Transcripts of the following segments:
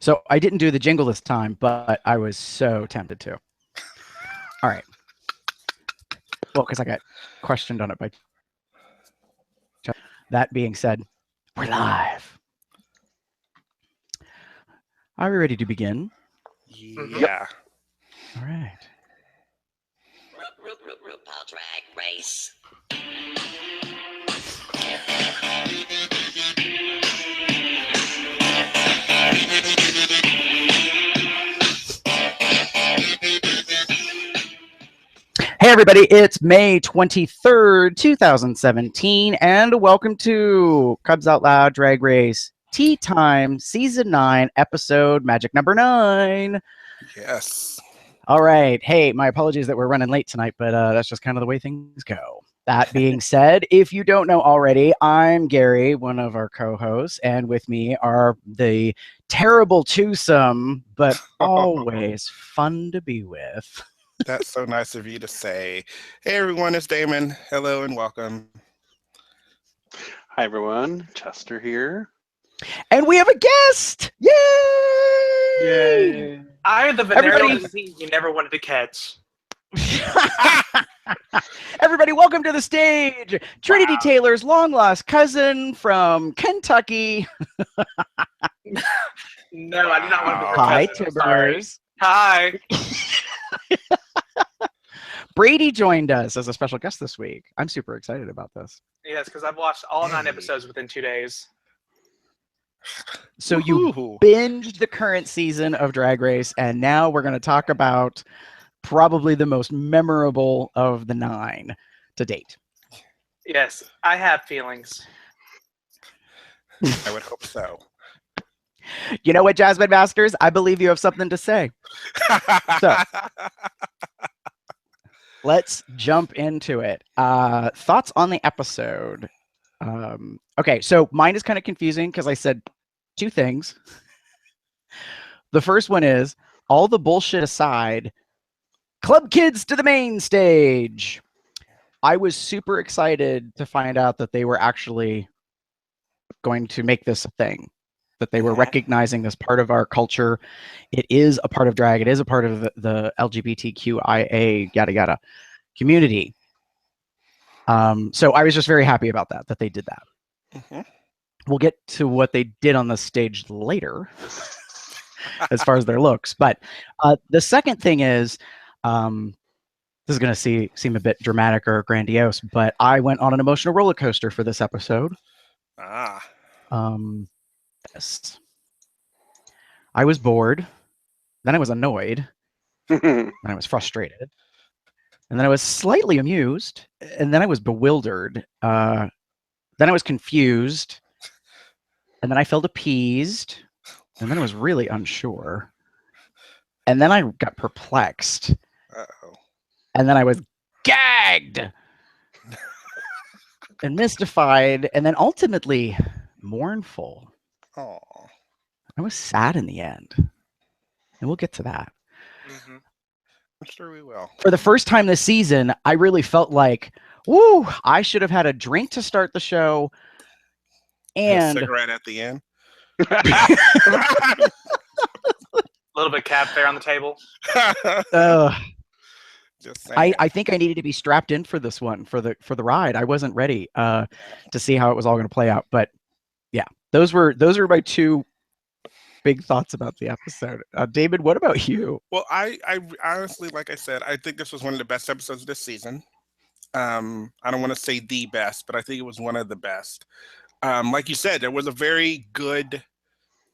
So I didn't do the jingle this time, but I was so tempted to. All right. Well, because I got questioned on it by. That being said, we're live. Are we ready to begin? Yeah. All right. RuPaul Drag Race. Hey, everybody, it's May 23rd, 2017, and welcome to Cubs Out Loud Drag Race T-Time, Season 9, Episode Magic Number 9. Yes. All right. Hey, my apologies that we're running late tonight, but that's just kind of the way things go. That being said, if you don't know already, I'm Gary, one of our co-hosts, and with me are the terrible twosome, but always fun to be with. That's so nice of you to say. Hey, everyone, it's Damon. Hello and welcome. Hi, everyone. Chester here. And we have a guest! Yay! Yay! I'm the venereal disease you never wanted to catch. Everybody, welcome to the stage, Trinity Taylor's long-lost cousin from Kentucky. No, I do not want to be her Hi, cousin. I'm sorry. Tibbers. Hi. Brady joined us as a special guest this week. I'm super excited about this. Yes, because I've watched all 9 episodes within 2 days. So you binged the current season of Drag Race, and now we're going to talk about probably the most memorable of the 9 to date. Yes, I have feelings. I would hope so. You know what, Jasmine Masters? I believe you have something to say. So let's jump into it. Thoughts on the episode? Okay, so mine is kind of confusing because I said 2 things. The first one is, all the bullshit aside, club kids to the main stage. I was super excited to find out that they were actually going to make this a thing, that they were recognizing this part of our culture. It is a part of drag. It is a part of the LGBTQIA yada yada community. So I was just very happy about that they did that. We'll get to what they did on the stage later as far as their looks. But the second thing is, this is going to seem a bit dramatic or grandiose, but I went on an emotional roller coaster for this episode. Yes. I was bored. Then I was annoyed. Then I was frustrated. And then I was slightly amused. And then I was bewildered. Then I was confused. And then I felt appeased. And then I was really unsure. And then I got perplexed. And then I was gagged and mystified, and then ultimately mournful. Oh, I was sad in the end. And we'll get to that. I'm sure we will. For the first time this season, I really felt like, woo, I should have had a drink to start the show. And a cigarette at the end. A little bit cab fare on the table. I think I needed to be strapped in for this one, for the ride. I wasn't ready to see how it was all going to play out. But yeah, those were my 2 big thoughts about the episode. David, what about you? Well, I honestly, like I said, I think this was one of the best episodes of this season. I don't want to say the best, but I think it was one of the best. Like you said, there was a very good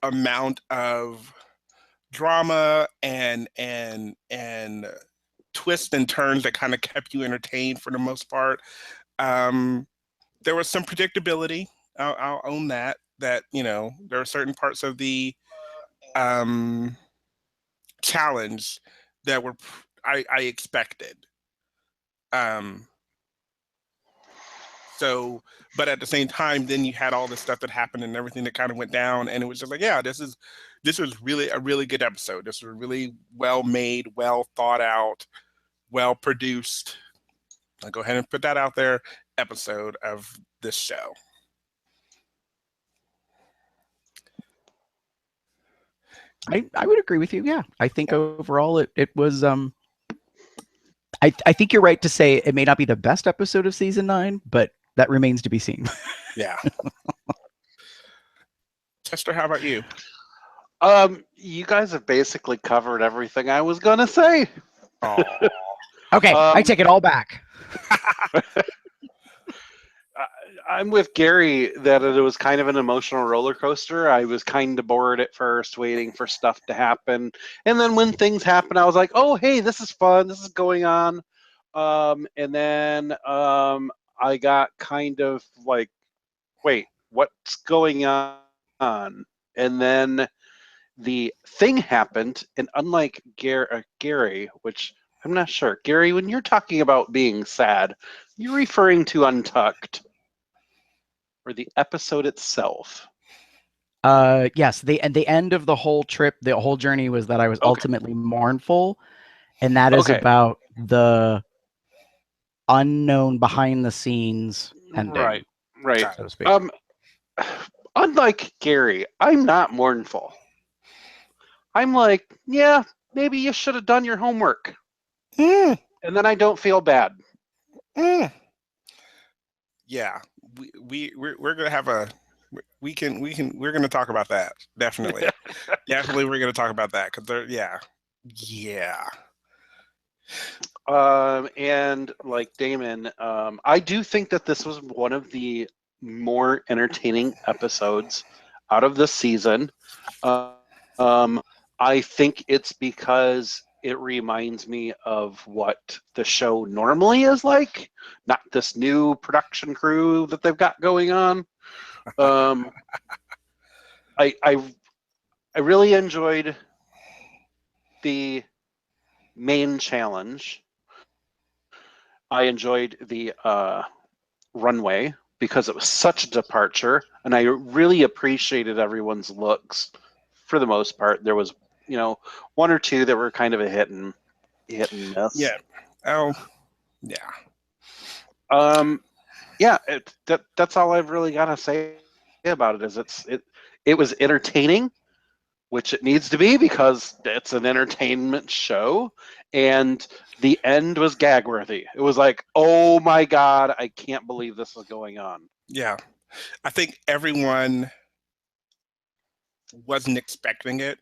amount of drama and twists and turns that kind of kept you entertained for the most part. There was some predictability. I'll own that, you know, there are certain parts of the challenge that were I expected. So, but at the same time, then you had all the stuff that happened and everything that kind of went down, and it was just like, yeah, this was really a really good episode. This was really well made, well thought out, well produced. I'll go ahead and put that out there. Episode of this show. I would agree with you. Yeah, I think overall it was. I think you're right to say it may not be the best episode of season 9, but that remains to be seen. Yeah. Chester, how about you? You guys have basically covered everything I was gonna say. Oh, Okay, I take it all back. I'm with Gary that it was kind of an emotional roller coaster. I was kind of bored at first, waiting for stuff to happen, and then when things happen, I was like, "Oh, hey, this is fun. This is going on." And then I got kind of like, "Wait, what's going on?" And then the thing happened, and unlike Gary, which I'm not sure, Gary, when you're talking about being sad, you're referring to Untucked or the episode itself? Yes, the end of the whole trip, the whole journey was that I was ultimately mournful, and that is about the unknown behind the scenes ending, right. so to speak. Unlike Gary, I'm not mournful. I'm like, yeah, maybe you should have done your homework, and then I don't feel bad. Yeah, we're gonna have a we're gonna talk about that, definitely. Definitely we're gonna talk about that, because yeah. And like Damon, I do think that this was one of the more entertaining episodes out of this season. I think it's because it reminds me of what the show normally is like, not this new production crew that they've got going on. I really enjoyed the main challenge. I enjoyed the runway because it was such a departure, and I really appreciated everyone's looks. For the most part, there was, one or two that were kind of a hit and miss. Yeah. Oh, yeah. Yeah. That's all I've really got to say about it. Is it was entertaining, which it needs to be because it's an entertainment show, and the end was gag worthy. It was like, oh my god, I can't believe this is going on. Yeah, I think everyone wasn't expecting it.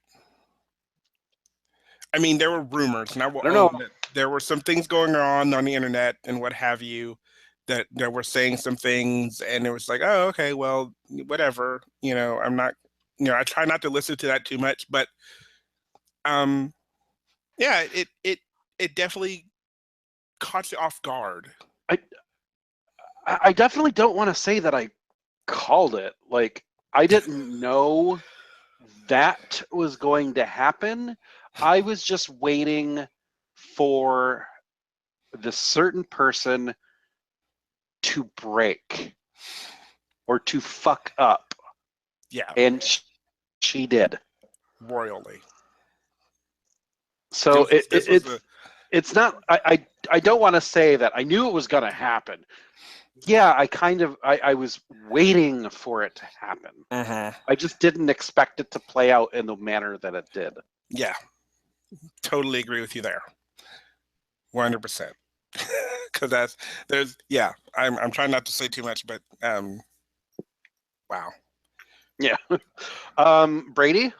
I mean, there were rumors, and I will own that there were some things going on the internet and what have you that were saying some things, and it was like, oh, okay, well, whatever. I'm not. I try not to listen to that too much, but yeah, it definitely caught you off guard. I definitely don't want to say that I called it. Like, I didn't know that was going to happen. I was just waiting for the certain person to break or to fuck up. Yeah. And she did. Royally. So it's not, I don't want to say that I knew it was going to happen. Yeah, I was waiting for it to happen. I just didn't expect it to play out in the manner that it did. Yeah, totally agree with you there. 100%. Because I'm trying not to say too much, but wow. Yeah. Brady?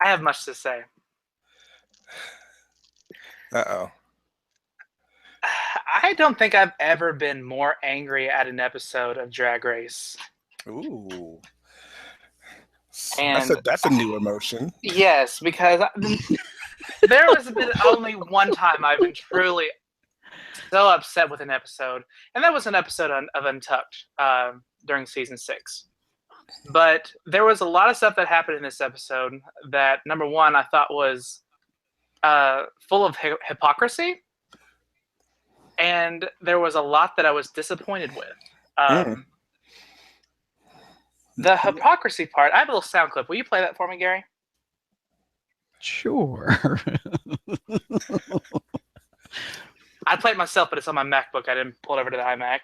I have much to say. Uh-oh. I don't think I've ever been more angry at an episode of Drag Race. Ooh. And that's a new emotion. Yes, because there has been only one time I've been truly so upset with an episode, and that was an episode of Untucked during season 6. But there was a lot of stuff that happened in this episode that, number one, I thought was full of hypocrisy, and there was a lot that I was disappointed with. The hypocrisy part, I have a little sound clip. Will you play that for me, Gary? Sure. I played it myself, but it's on my MacBook. I didn't pull it over to the iMac.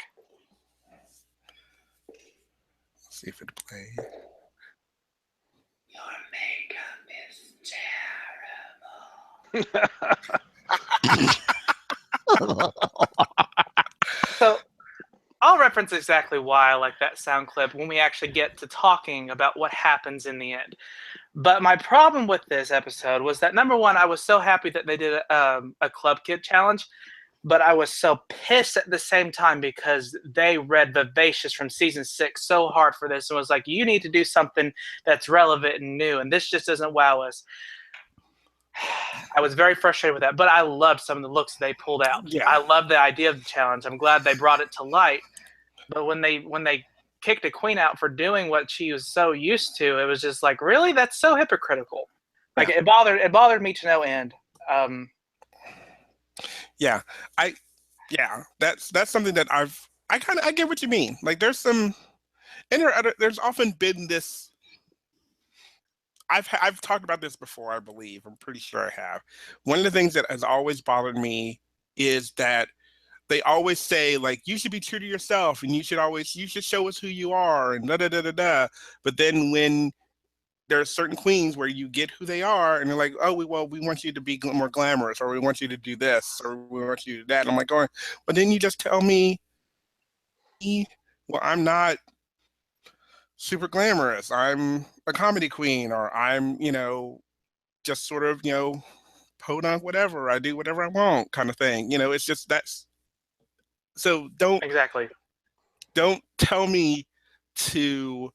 Let's see if it plays. So I'll reference exactly why I like that sound clip when we actually get to talking about what happens in the end. But my problem with this episode was that number one, I was so happy that they did a Club Kid challenge, but I was so pissed at the same time because they read Vivacious from season 6 so hard for this and was like, you need to do something that's relevant and new, and this just doesn't wow us. I was very frustrated with that, but I loved some of the looks they pulled out. Yeah. I love the idea of the challenge. I'm glad they brought it to light. But when they kicked a queen out for doing what she was so used to, it was just like, really, that's so hypocritical. Like it bothered me to no end. Yeah, that's something that I get what you mean. Like there's some, and there's often been this. I've talked about this before. I believe I'm pretty sure I have. One of the things that has always bothered me is that they always say like you should be true to yourself and you should show us who you are and da da da da da. But then when there are certain queens where you get who they are and they're like, oh, we want you to be more glamorous, or we want you to do this, or we want you to do that. And I'm like going, but then you just tell me, well, I'm not super glamorous. I'm a comedy queen, or I'm, just sort of, podunk whatever. I do whatever I want kind of thing. It's just so don't tell me to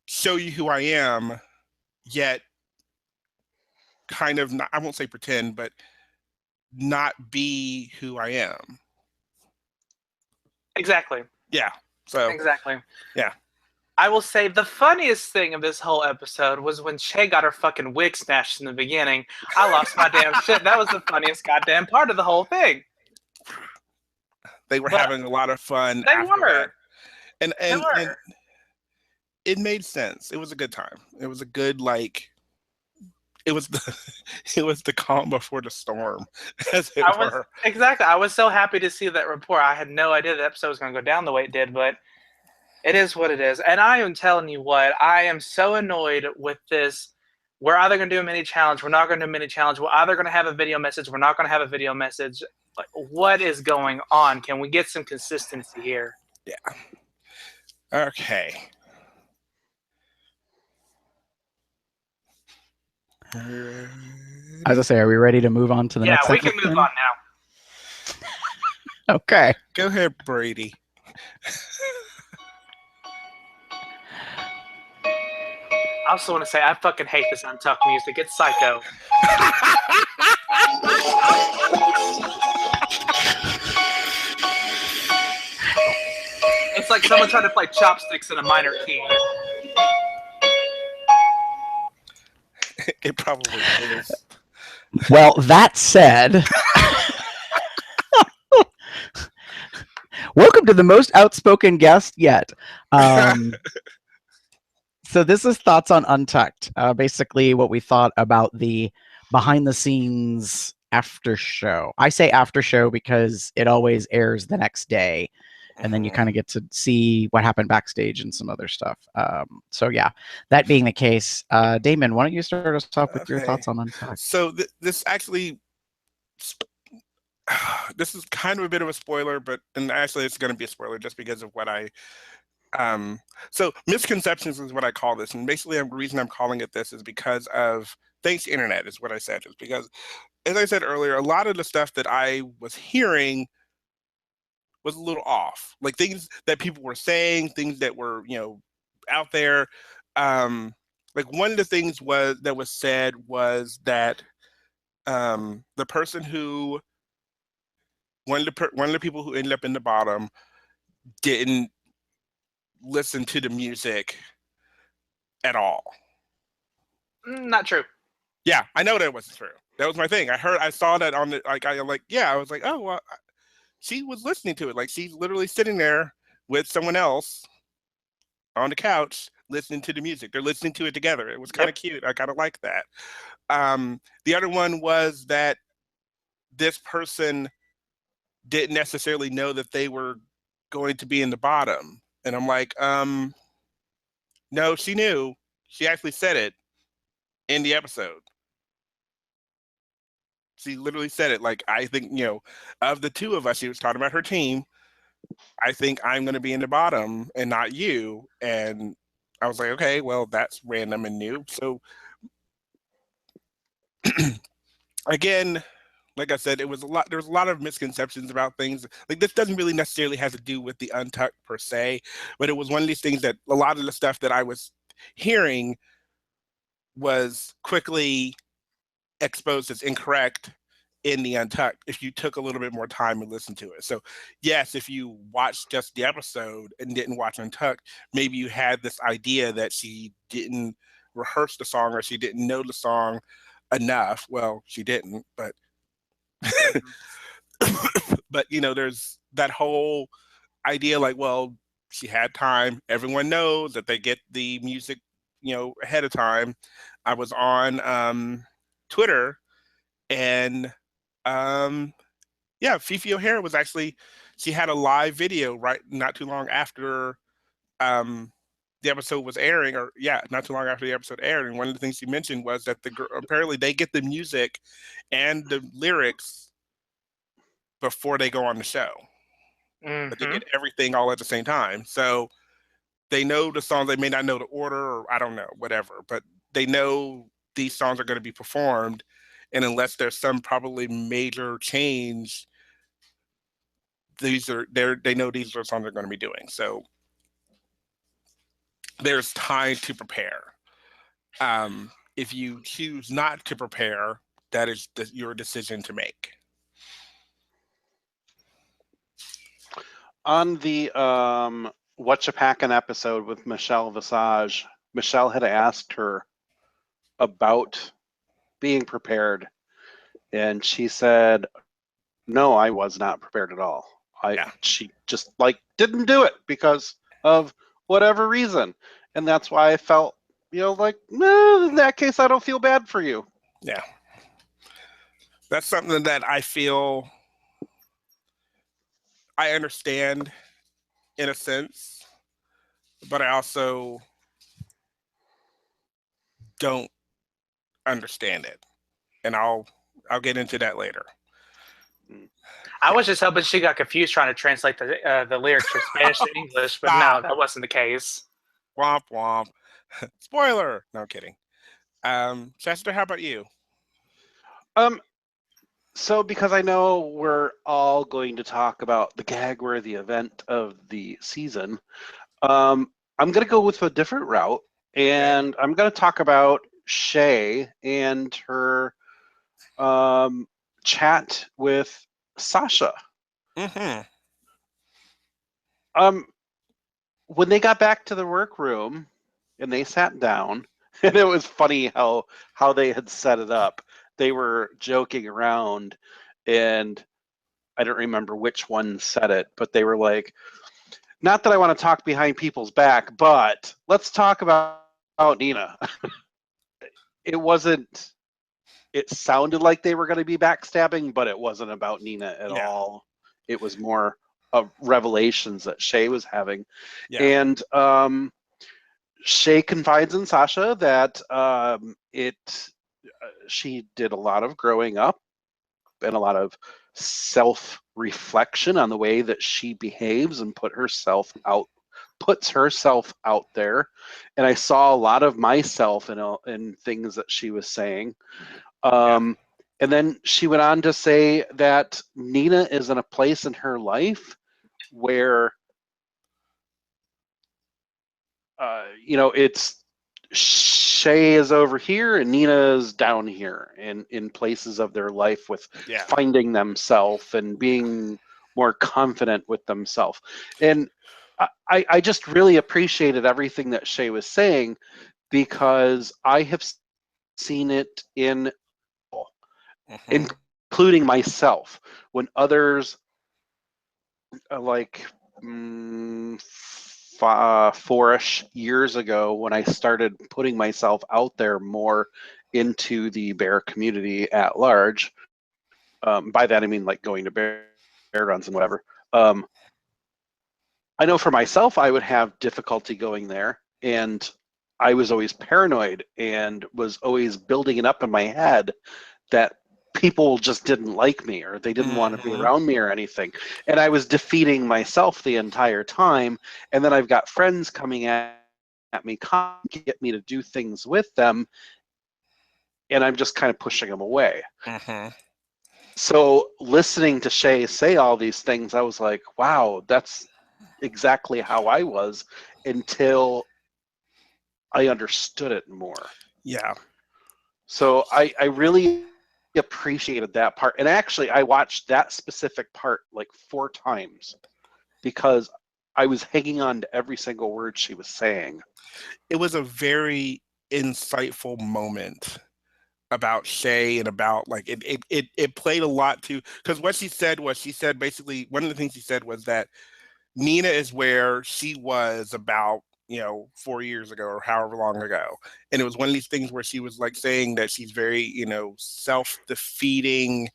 show you who I am, yet kind of not, I won't say pretend, but not be who I am. Exactly. Yeah. So exactly. Yeah. I will say the funniest thing of this whole episode was when Shay got her fucking wig snatched in the beginning. I lost my damn shit. That was the funniest goddamn part of the whole thing. They were having a lot of fun. They were. And it made sense. It was a good time. It was a good it was the calm before the storm, as it were. Exactly. I was so happy to see that report. I had no idea the episode was going to go down the way it did, but it is what it is. And I am telling you what, I am so annoyed with this. We're either going to do a mini challenge. We're not going to do a mini challenge. We're either going to have a video message. We're not going to have a video message. Like, what is going on? Can we get some consistency here? Yeah. Okay. As I say, are we ready to move on to the next? Yeah, we can move on now. Okay. Go ahead, Brady. I also want to say I fucking hate this Untucked music. It's psycho. It's like someone trying to play chopsticks in a minor key. It probably is. Well, that said, welcome to the most outspoken guest yet. So this is thoughts on Untucked. Basically, what we thought about the behind-the-scenes after show. I say after show because it always airs the next day, and then you kind of get to see what happened backstage and some other stuff. So yeah, that being the case, Damon, why don't you start us off with your thoughts on Untucked? So this actually, this is kind of a bit of a spoiler, and actually it's going to be a spoiler just because of what so misconceptions is what I call this, and basically the reason I'm calling it this is because of thanks to internet is what I said, is because, as I said earlier, a lot of the stuff that I was hearing was a little off, like things that people were saying, things that were out there. Like one of the things that was said was that the person who one of the people who ended up in the bottom didn't listen to the music at all. Not true. Yeah, I know that wasn't true. That was my thing. I saw that on the I was like, oh well, she was listening to it. Like she's literally sitting there with someone else on the couch listening to the music. They're listening to it together. It was kind of cute. I kind of like that. The other one was that this person didn't necessarily know that they were going to be in the bottom. And I'm like, no, she knew. She actually said it in the episode. She literally said it. Like, I think, of the two of us, she was talking about her team. I think I'm going to be in the bottom and not you. And I was like, okay, well, that's random and new. So again, like I said, there was a lot of misconceptions about things. Like, this doesn't really necessarily have to do with the Untucked per se, but it was one of these things that a lot of the stuff that I was hearing was quickly exposed as incorrect in the Untucked if you took a little bit more time and listened to it. So yes, if you watched just the episode and didn't watch Untucked, maybe you had this idea that she didn't rehearse the song or she didn't know the song enough. Well, she didn't, but but there's that whole idea like, well, she had time. Everyone knows that they get the music, ahead of time. I was on Twitter, and yeah, Fifi O'Hara was actually, she had a live video right not too long after the episode was airing, or yeah, not too long after the episode aired. And one of the things she mentioned was that apparently they get the music and the lyrics before they go on the show. But they get everything all at the same time. So they know the songs. They may not know the order, or I don't know, whatever. But they know these songs are going to be performed, and unless there's some probably major change, they know these are songs they're going to be doing. So there's time to prepare. If you choose not to prepare, that is your decision to make. On the Whatcha Packin' episode with Michelle Visage, Michelle had asked her about being prepared, and she said, no, I was not prepared at all. She just didn't do it because of whatever reason. And that's why I felt, like, no, in that case, I don't feel bad for you. Yeah. That's something that I feel I understand in a sense, but I also don't understand it. And I'll get into that later. I was just hoping she got confused trying to translate the lyrics from Spanish to English, but no, that wasn't the case. Womp womp. Spoiler. No, I'm kidding. Chester, how about you? So because I know we're all going to talk about the gag-worthy event of the season, I'm going to go with a different route, and I'm going to talk about Shay and her chat with Sasha. Mm-hmm. When they got back to the workroom and they sat down, and it was funny how they had set it up. They were joking around, and I don't remember which one said it, but they were like, not that I want to talk behind people's back, but let's talk about Nina. It sounded like they were going to be backstabbing, but it wasn't about Nina at all. It was more of revelations that Shay was having. Yeah. And Shay confides in Sasha that she did a lot of growing up and a lot of self-reflection on the way that she behaves and puts herself out there. And I saw a lot of myself in things that she was saying. And then she went on to say that Nina is in a place in her life where it's Shay is over here and Nina is down here, in places of their life with finding themselves and being more confident with themselves. And I just really appreciated everything that Shay was saying, because I have seen it including myself, when others like 4-ish years ago, when I started putting myself out there more into the bear community at large. By that I mean like going to bear runs and whatever. I know for myself I would have difficulty going there, and I was always paranoid and was always building it up in my head that people just didn't like me or they didn't want to be Mhm. around me or anything. And I was defeating myself the entire time. And then I've got friends coming at me, get me to do things with them, and I'm just kind of pushing them away. Mhm. So listening to Shay say all these things, I was like, wow, that's exactly how I was until I understood it more. Yeah. So I really appreciated that part. And actually, I watched that specific part like 4 times because I was hanging on to every single word she was saying. It was a very insightful moment about Shay and about like it played a lot to because what she said basically one of the things she said was that Nina is where she was about 4 years ago or however long ago, and it was one of these things where she was like saying that she's very self-defeating.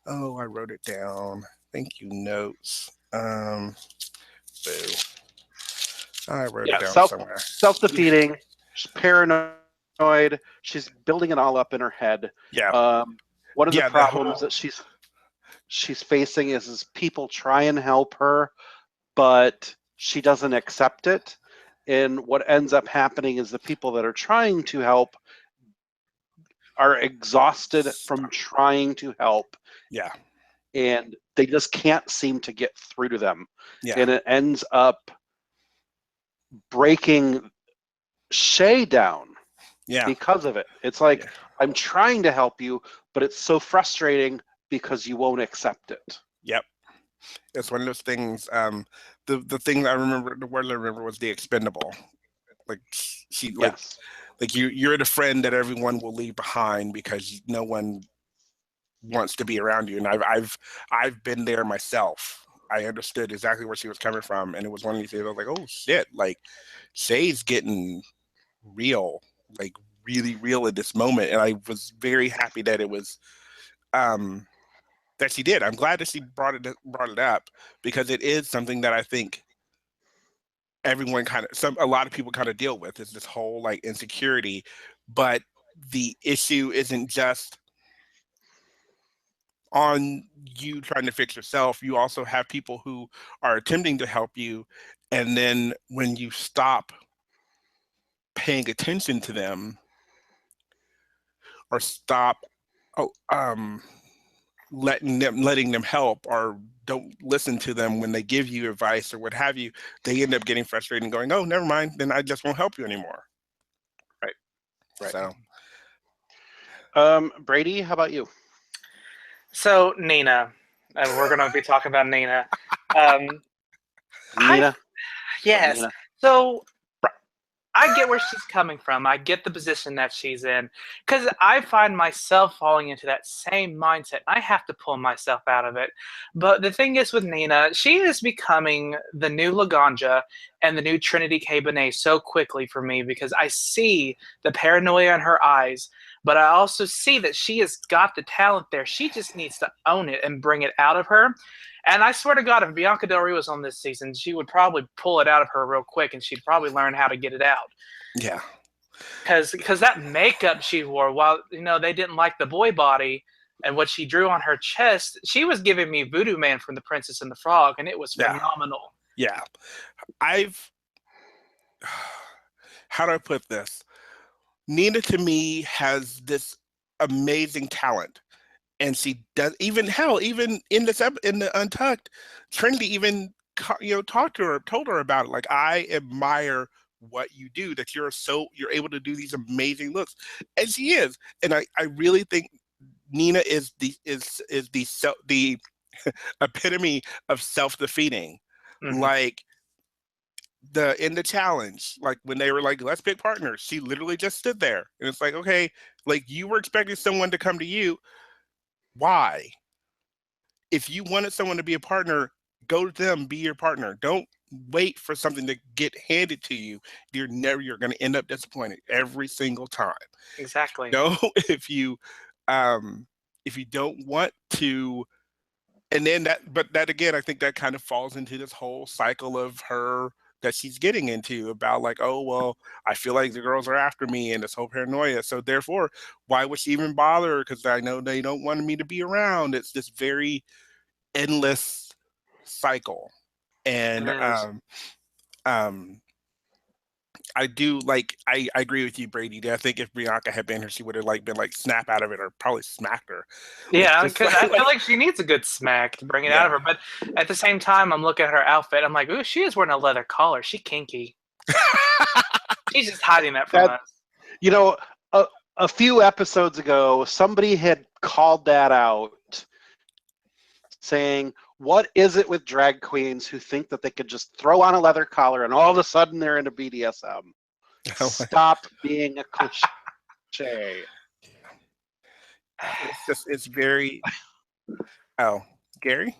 Oh, I wrote it down. Thank you, notes. Boo. I wrote it Yeah, down somewhere. self-defeating. She's paranoid. She's building it all up in her head. Yeah, One of the yeah, that problems whole that she's facing is people try and help her, but she doesn't accept it. And what ends up happening is the people that are trying to help are exhausted from trying to help, yeah, and they just can't seem to get through to them. yeah, And it ends up breaking Shay down yeah, because of it. It's like, yeah. I'm trying to help you, but it's so frustrating because you won't accept it. Yep. It's one of those things. The thing I remember, the word I remember was the expendable. Like she Yes. like you're the friend that everyone will leave behind because no one wants to be around you. And I've been there myself. I understood exactly where she was coming from, and it was one of these things. I was like, oh shit, like Shay's getting real, like really real at this moment, and I was very happy that it was um that she did. I'm glad that she brought it up because it is something that I think everyone a lot of people kind of deal with is this whole like insecurity, but the issue isn't just on you trying to fix yourself. You also have people who are attempting to help you, and then when you stop paying attention to them or stop oh, letting them help or don't listen to them when they give you advice or what have you, they end up getting frustrated and going, oh, never mind, then I just won't help you anymore. Right. Right. So Brady, how about you? So Nina, we're going to be talking about Nina. Um, I Nina? yes. Nina. So I get where she's coming from. I get the position that she's in because I find myself falling into that same mindset. I have to pull myself out of it. But the thing is with Nina, she is becoming the new Laganja and the new Trinity K. Bonet so quickly for me because I see the paranoia in her eyes, but I also see that she has got the talent there. She just needs to own it and bring it out of her. And I swear to God, if Bianca Del Rio was on this season, she would probably pull it out of her real quick, and she'd probably learn how to get it out. yeah, Because that makeup she wore, while they didn't like the boy body and what she drew on her chest, she was giving me Voodoo Man from The Princess and the Frog, and it was yeah, phenomenal. yeah. I've how do I put this? Nina to me has this amazing talent, and she does even in in the Untucked, Trinity even talked to her, told her about it. Like, I admire what you do, that you're able to do these amazing looks, and she is. And I really think Nina is the epitome of self-defeating. Mm-hmm. Like in the challenge, like when they were like, let's pick partners, she literally just stood there, and it's like, okay, like you were expecting someone to come to you. Why? If you wanted someone to be a partner, go to them, be your partner. Don't wait for something to get handed to you. You're going to end up disappointed every single time. Exactly. No, um if you don't want to, and then that, but that again, I think that kind of falls into this whole cycle of her that she's getting into about like, oh, well, I feel like the girls are after me and this whole paranoia. So therefore, why would she even bother? Because I know they don't want me to be around. It's this very endless cycle. And I do like I agree with you, Brady. I think if Bianca had been here, she would have like been like snap out of it or probably smacked her. Yeah, It's because I feel like she needs a good smack to bring it out of her. But at the same time, I'm looking at her outfit. I'm like, ooh, she is wearing a leather collar. She kinky. She's just hiding that from us. You know, a few episodes ago, somebody had called that out, saying, what is it with drag queens who think that they could just throw on a leather collar and all of a sudden they're into BDSM? Stop being a cliche. It's very. Oh, Gary?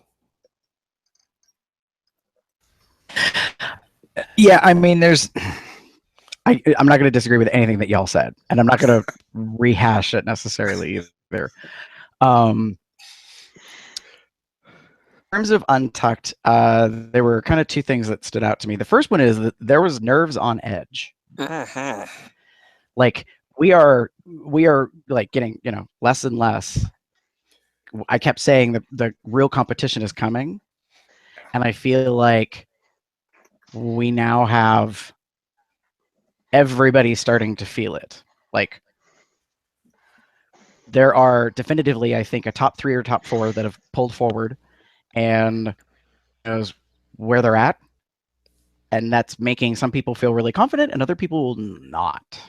Yeah, I mean, I'm not going to disagree with anything that y'all said, and I'm not going to rehash it necessarily either. In terms of Untucked, there were kind of two things that stood out to me. The first one is that there was nerves on edge. Like we are like getting, less and less. I kept saying the real competition is coming, and I feel like we now have everybody starting to feel it. Like there are definitively, I think, a top 3 or top 4 that have pulled forward and knows where they're at, and that's making some people feel really confident and other people not.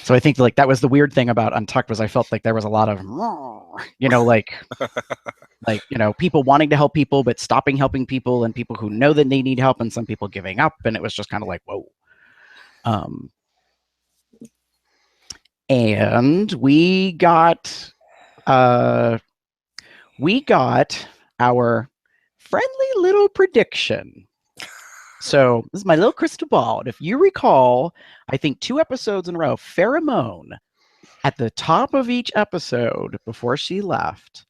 So I think like that was the weird thing about Untucked was I felt like there was a lot of, people wanting to help people but stopping helping people, and people who know that they need help, and some people giving up, and it was just kind of like, whoa. And we got our friendly little prediction. So this is my little crystal ball. And if you recall, I think 2 episodes in a row, Pheromone, at the top of each episode before she left,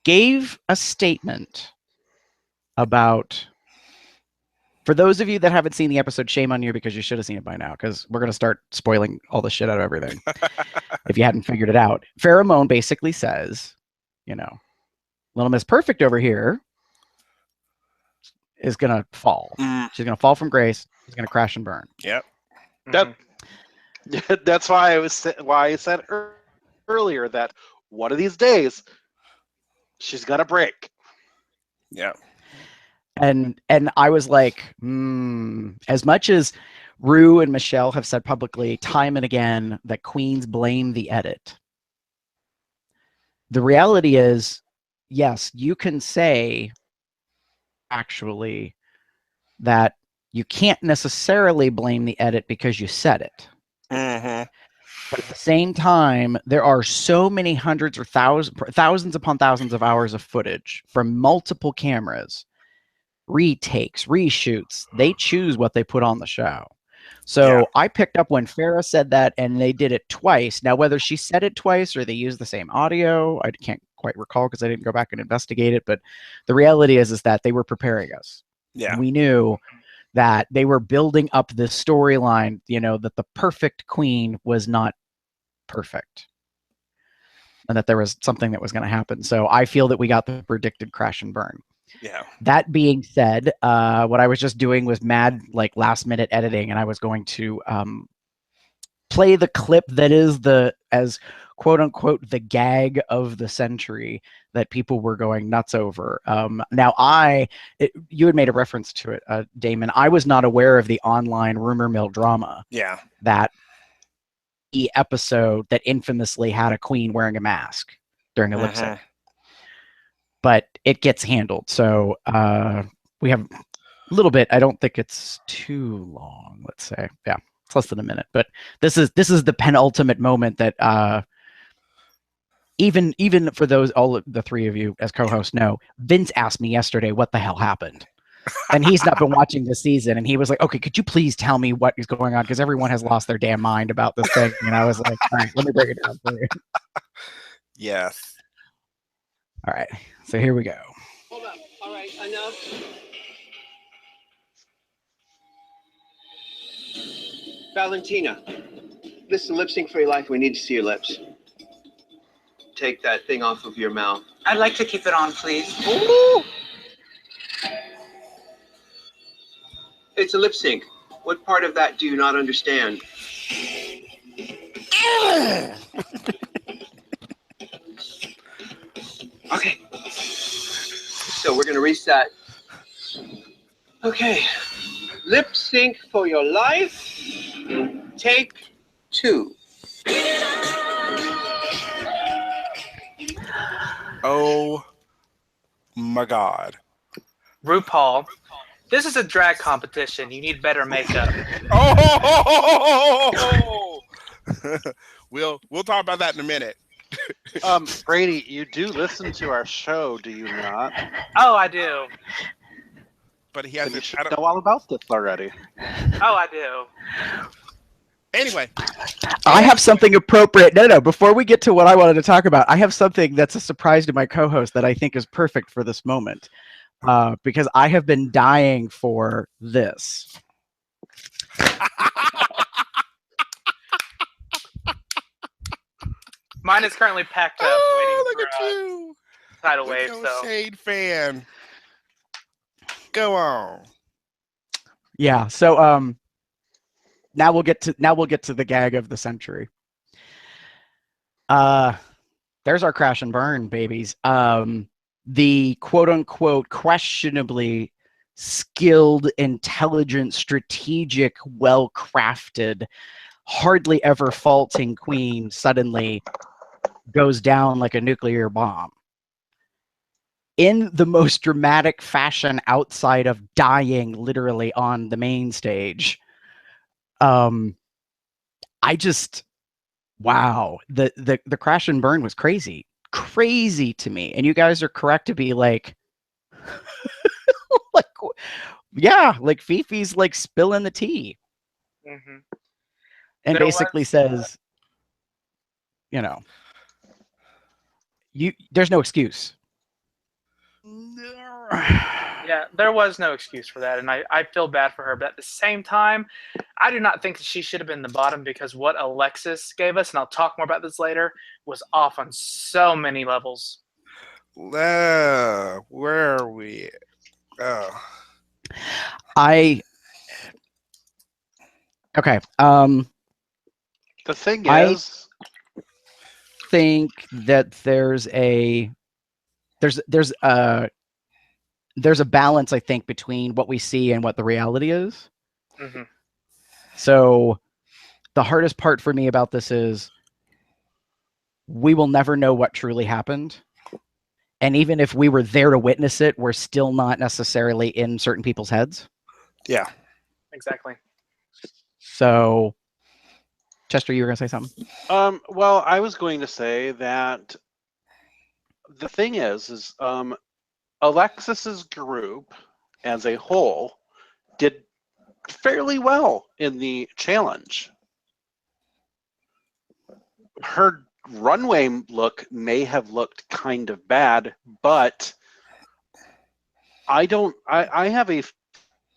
gave a statement about, for those of you that haven't seen the episode, shame on you, because you should have seen it by now, because we're going to start spoiling all the shit out of everything. If you hadn't figured it out. Pheromone basically says, Little Miss Perfect over here is going to fall. She's going to fall from grace. She's going to crash and burn. Yep. That's why I said earlier that one of these days she's going to break. Yeah. And I was like, as much as Rue and Michelle have said publicly time and again that queens blame the edit, the reality is, yes, you can say actually that you can't necessarily blame the edit because you said it. But at the same time, there are so many hundreds or thousands upon thousands of hours of footage from multiple cameras, retakes, reshoots. They choose what they put on the show. So I picked up when Farrah said that, and they did it twice. Now, whether she said it twice or they used the same audio, I can't quite recall because I didn't go back and investigate it. But the reality is that they were preparing us. Yeah. We knew that they were building up this storyline, that the perfect queen was not perfect, and that there was something that was going to happen. So I feel that we got the predicted crash and burn. Yeah. That being said, what I was just doing was mad, like, last minute editing, and I was going to play the clip that is as quote unquote the gag of the century that people were going nuts over. Now you had made a reference to it, Damon. I was not aware of the online rumor mill drama. Yeah. That the episode that infamously had a queen wearing a mask during a lip sync. But it gets handled. So we have a little bit. I don't think it's too long, let's say. Yeah, it's less than a minute. But this is the penultimate moment that even for those, all of the 3 of you as co-hosts know, Vince asked me yesterday what the hell happened. And he's not been watching this season, and he was like, okay, could you please tell me what is going on? Because everyone has lost their damn mind about this thing. And I was like, all right, let me break it down for you. Yes. All right, so here we go. Hold up. All right, enough. Valentina, this is lip sync for your life. We need to see your lips. Take that thing off of your mouth. I'd like to keep it on, please. Ooh. It's a lip sync. What part of that do you not understand? Okay. So we're going to reset. Okay. Lip sync for your life. Take 2. Oh my God. RuPaul, this is a drag competition. You need better makeup. Oh! We'll talk about that in a minute. Brady, you do listen to our show, do you not? Oh, I do. But he Then you hasn't. should know all about this already. Oh, I do. Anyway, I have something appropriate. No. Before we get to what I wanted to talk about, I have something that's a surprise to my co-host that I think is perfect for this moment, because I have been dying for this. Mine is currently packed up, look waiting at for you. tidal Look wave. at So Shade fan. Go on. Yeah. So now we'll get to the gag of the century. There's our crash and burn, babies. The quote unquote questionably skilled, intelligent, strategic, well crafted, hardly ever faulting queen suddenly goes down like a nuclear bomb. In the most dramatic fashion outside of dying literally on the main stage. I just, wow, the crash and burn was crazy to me, and you guys are correct to be like like, yeah, like Fifi's like spilling the tea mm-hmm. and There basically was, says, there's no excuse. yeah, there was no excuse for that, and I feel bad for her. But at the same time, I do not think that she should have been the bottom, because what Alexis gave us, and I'll talk more about this later, was off on so many levels. Where are we? Okay. The thing I is, think that there's a balance, I think, between what we see and what the reality is. Mm-hmm. So the hardest part for me about this is we will never know what truly happened. And even if we were there to witness it, we're still not necessarily in certain people's heads. Yeah. Exactly. So, Chester, you were going to say something? Well, I was going to say that the thing is Alexis's group as a whole did fairly well in the challenge. Her runway look may have looked kind of bad, but I have a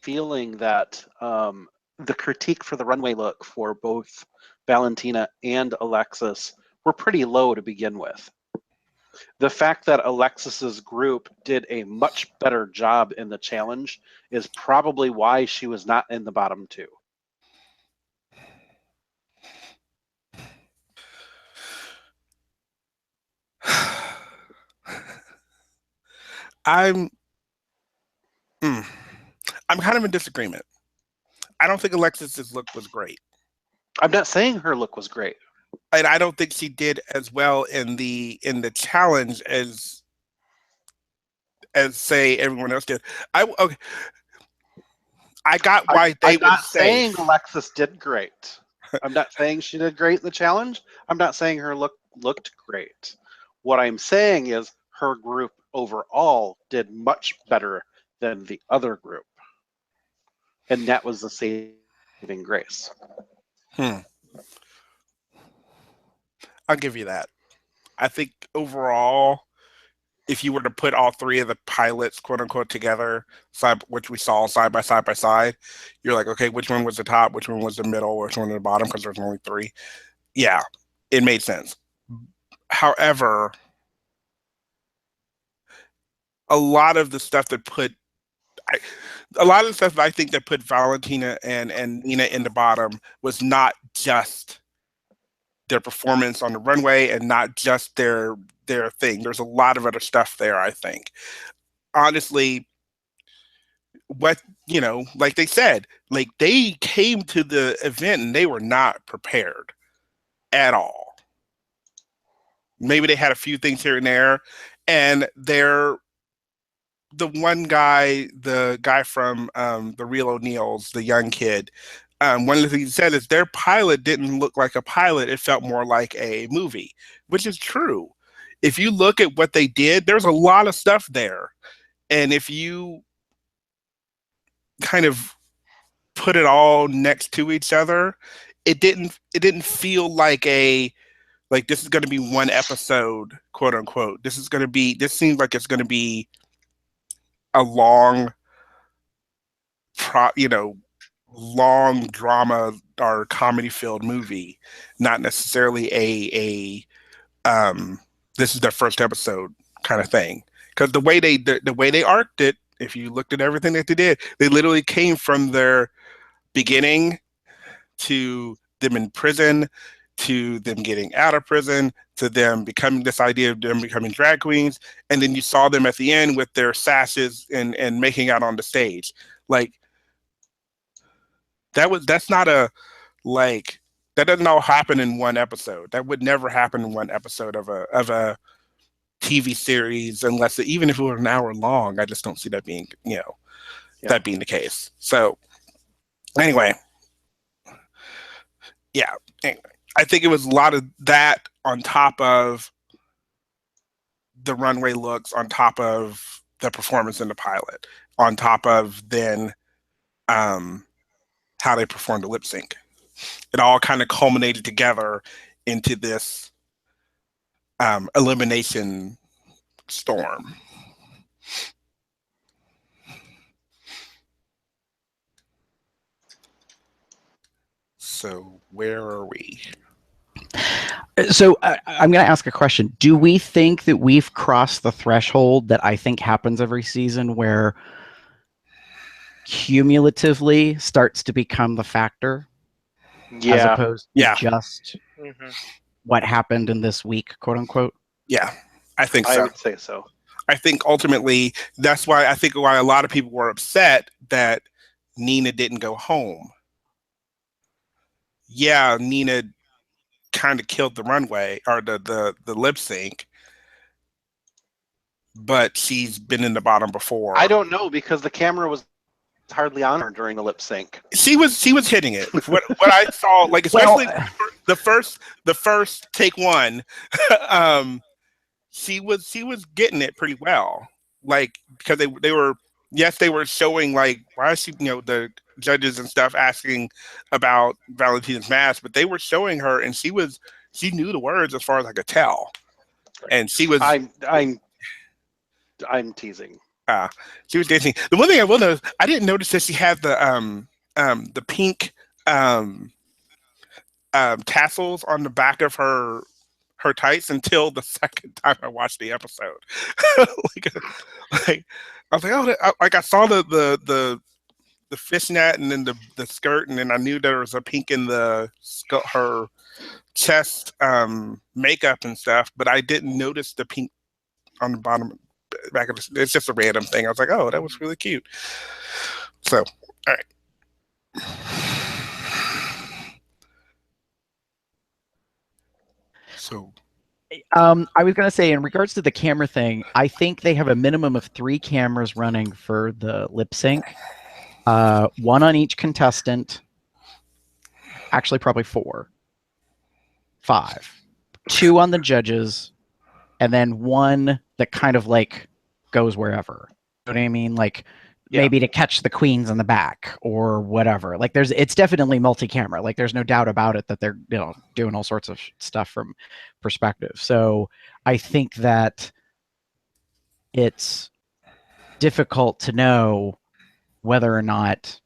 feeling that the critique for the runway look for both Valentina and Alexis were pretty low to begin with. The fact that Alexis's group did a much better job in the challenge is probably why she was not in the bottom 2. I'm kind of in disagreement. I don't think Alexis's look was great. I'm not saying her look was great. And I don't think she did as well in the challenge as say everyone else did. I got why they I'm would not say saying Alexis did great. I'm not saying she did great in the challenge. I'm not saying her look looked great. What I'm saying is her group overall did much better than the other group. And that was the saving grace. I'll give you that. I think overall if you were to put all three of the pilots, quote unquote, together, which we saw side by side, you're like, okay, which one was the top, which one was the middle, which one was the bottom, because there's only three. Yeah, it made sense. However, a lot of the stuff that I think that put Valentina and Nina in the bottom was not just their performance on the runway and not just their thing. There's a lot of other stuff there, I think. Honestly, what, like they said, like they came to the event and they were not prepared at all. Maybe they had a few things here and there, and the one guy, the guy from the Real O'Neills, the young kid, one of the things he said is their pilot didn't look like a pilot. It felt more like a movie, which is true. If you look at what they did, there's a lot of stuff there. And if you kind of put it all next to each other, it didn't feel like this is going to be one episode, quote unquote. This seems like it's going to be a long long drama or comedy filled movie, not necessarily a this is their first episode kind of thing. Because the way they arced it, if you looked at everything that they did, they literally came from their beginning to them in prison, to them getting out of prison, to them becoming this idea of them becoming drag queens, and then you saw them at the end with their sashes and making out on the stage. Like that's not that doesn't all happen in one episode. That would never happen in one episode of a TV series, unless even if it were an hour long. I just don't see that being that being the case. So anyway, yeah. Anyway, I think it was a lot of that on top of the runway looks, on top of the performance in the pilot, on top of then how they performed the lip sync. It all kind of culminated together into this elimination storm. So where are we? So I'm going to ask a question. Do we think that we've crossed the threshold that I think happens every season where cumulatively starts to become the factor? As opposed to just what happened in this week, quote unquote? Yeah, I think so. I would say so. I think ultimately that's why a lot of people were upset that Nina didn't go home. Yeah, Nina kind of killed the runway or the lip sync, but she's been in the bottom before. I don't know, because the camera was hardly on her during the lip sync. She was hitting it. What I saw, like especially the first take one, she was getting it pretty well. Like, because they were showing like, why is she, the judges and stuff asking about Valentina's mask, but they were showing her and she knew the words as far as I could tell. And she was I'm teasing. She was dancing. The one thing I will notice, I didn't notice that she had the pink tassels on the back of her tights until the second time I watched the episode. like I was like, oh, I saw the fishnet and then the skirt, and then I knew there was a pink in her chest makeup and stuff, but I didn't notice the pink on the bottom. Back of it's just a random thing. I was like, oh, that was really cute. So, all right. So, I was gonna say, in regards to the camera thing, I think they have a minimum of 3 cameras running for the lip sync. 1 on each contestant. Actually, probably 4, 5. 2 on the judges. And then 1 that kind of like goes wherever. You know what I mean? Like maybe to catch the queens in the back or whatever. Like it's definitely multi-camera. Like there's no doubt about it that they're doing all sorts of stuff from perspective. So I think that it's difficult to know whether or not,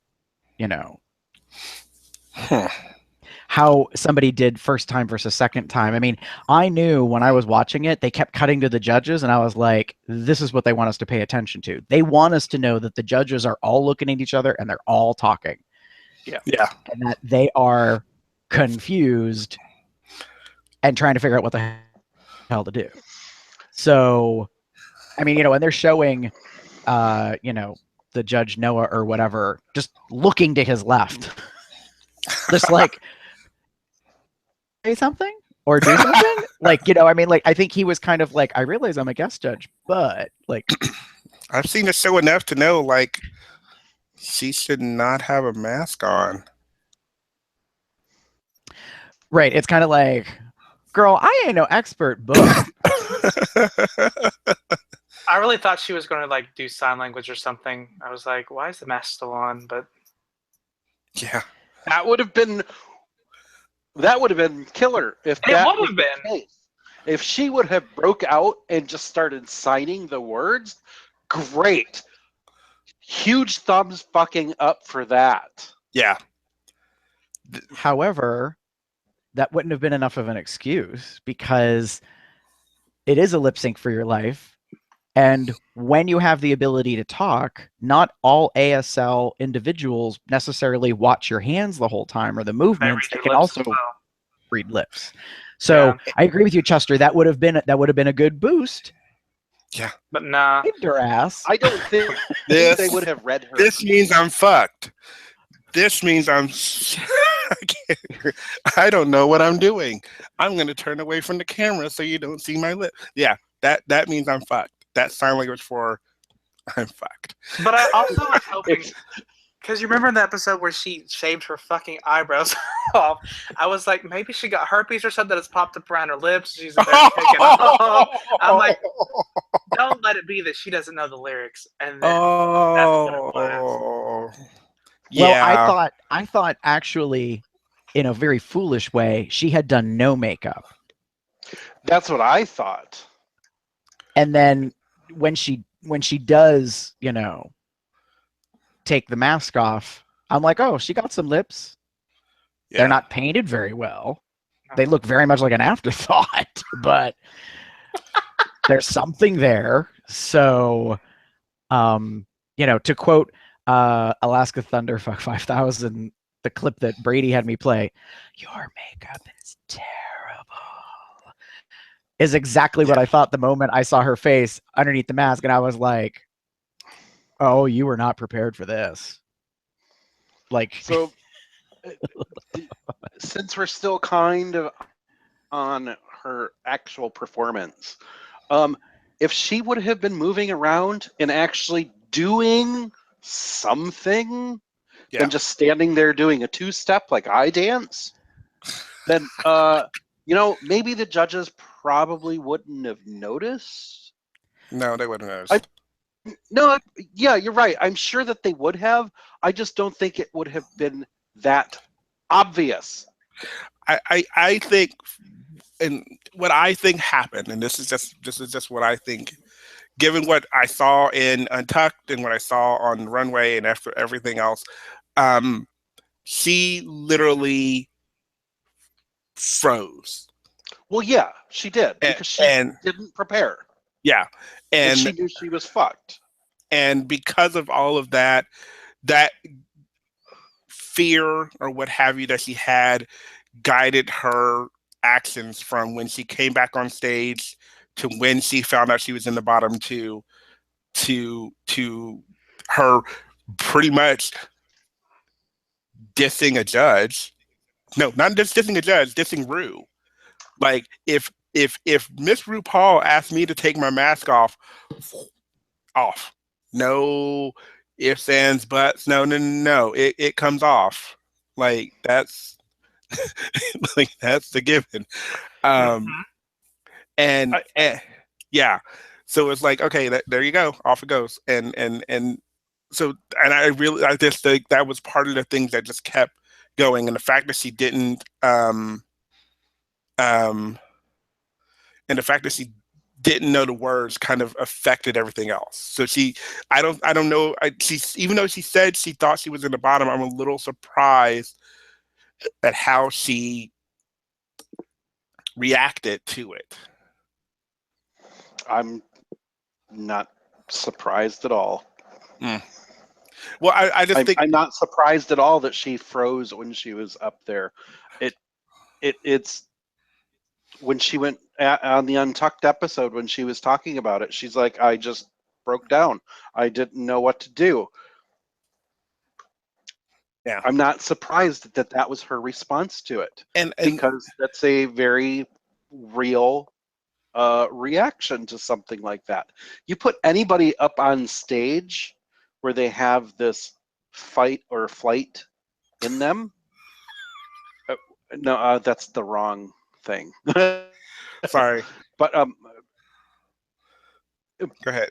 how somebody did first time versus second time. I mean, I knew when I was watching it, they kept cutting to the judges, and I was like, this is what they want us to pay attention to. They want us to know that the judges are all looking at each other and they're all talking. Yeah. And that they are confused and trying to figure out what the hell to do. So, I mean, and they're showing, the Judge Noah or whatever, just looking to his left. Just like, say something or do something. I think he was kind of like, I realize I'm a guest judge, but like, I've seen the show enough to know, like, she should not have a mask on. Right. It's kind of like, girl, I ain't no expert, but I really thought she was going to like do sign language or something. I was like, why is the mask still on? But yeah, That would have been killer if that would was have the been. case. If she would have broke out and just started signing the words, great. Huge thumbs fucking up for that. yeah. however, that wouldn't have been enough of an excuse because it is a lip sync for your life. And when you have the ability to talk, not all ASL individuals necessarily watch your hands the whole time or the movements. They read can your lips also as well. read lips. So Yeah. I agree with you, Chester. That would have been a good boost. But nah. Saved her ass. I don't think This they would have read her. this means I'm fucked. This means I don't know what I'm doing. I'm going to turn away from the camera so you don't see my lip. Yeah, that means I'm fucked. That's sign language for I'm fucked. But I also was hoping, because you remember in the episode where she shaved her fucking eyebrows off, I was like, maybe she got herpes or something that's popped up around her lips. She's there taking off. I'm like, don't let it be that she doesn't know the lyrics. And then Oh, Well, yeah. I thought actually, in a very foolish way, she had done no makeup. That's what I thought. And then when she does, take the mask off, I'm like, oh, she got some lips. Yeah. They're not painted very well. They look very much like an afterthought, but there's something there. So, to quote Alaska Thunderfuck 5000, the clip that Brady had me play, your makeup is terrible, is exactly what I thought the moment I saw her face underneath the mask. And I was like, oh, you were not prepared for this. Like, So, since we're still kind of on her actual performance, if she would have been moving around and actually doing something than just standing there doing a two-step like I dance, then maybe the judges probably wouldn't have noticed. No, they wouldn't have. No, yeah, you're right. I'm sure that they would have. I just don't think it would have been that obvious. I think, and what I think happened, and this is just what I think, given what I saw in Untucked and what I saw on Runway and after everything else, she literally froze. Well, yeah, she did because she didn't prepare. Yeah, and she knew she was fucked. And because of all of that fear or what have you that she had guided her actions from when she came back on stage to when she found out she was in the bottom two to her pretty much dissing a judge. No, not just dissing a judge, dissing Ru. Like if Miss RuPaul asked me to take my mask off, no ifs, ands, buts, no. It comes off. Like that's like that's the given. And yeah. So it's like, okay, there you go, off it goes. And so I just think that was part of the things that just kept going. And the fact that she didn't didn't know the words kind of affected everything else. So I don't know. Even though she said she thought she was in the bottom, I'm a little surprised at how she reacted to it. I'm not surprised at all. Well, I just think I'm not surprised at all that she froze when she was up there. It's when she went on the Untucked episode, when she was talking about it, she's like, I just broke down. I didn't know what to do. Yeah. I'm not surprised that that was her response to it, and because that's a very real reaction to something like that. You put anybody up on stage where they have this fight or flight in them. No, that's the wrong thing. sorry. But Go ahead.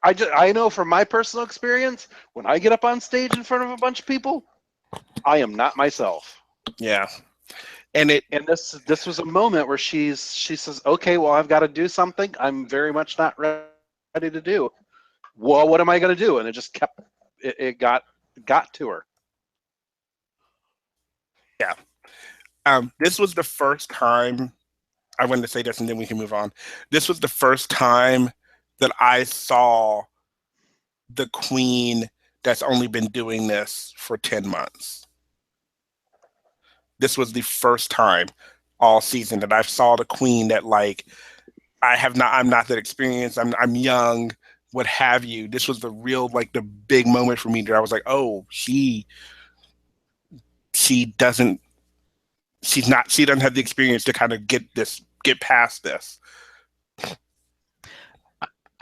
I know from my personal experience, when I get up on stage in front of a bunch of people, I am not myself. Yeah. And this was a moment where she says, okay, well, I've got to do something I'm very much not ready to do. Well, what am I going to do? And it just it got to her. Yeah. This was the first time, I wanted to say this and then we can move on. This was the first time that I saw the queen that's only been doing this for 10 months. This was the first time all season that I saw the queen that, like, I'm not that experienced. I'm young, what have you. This was the real, like, the big moment for me that I was like, oh, she doesn't have the experience to kind of get past this.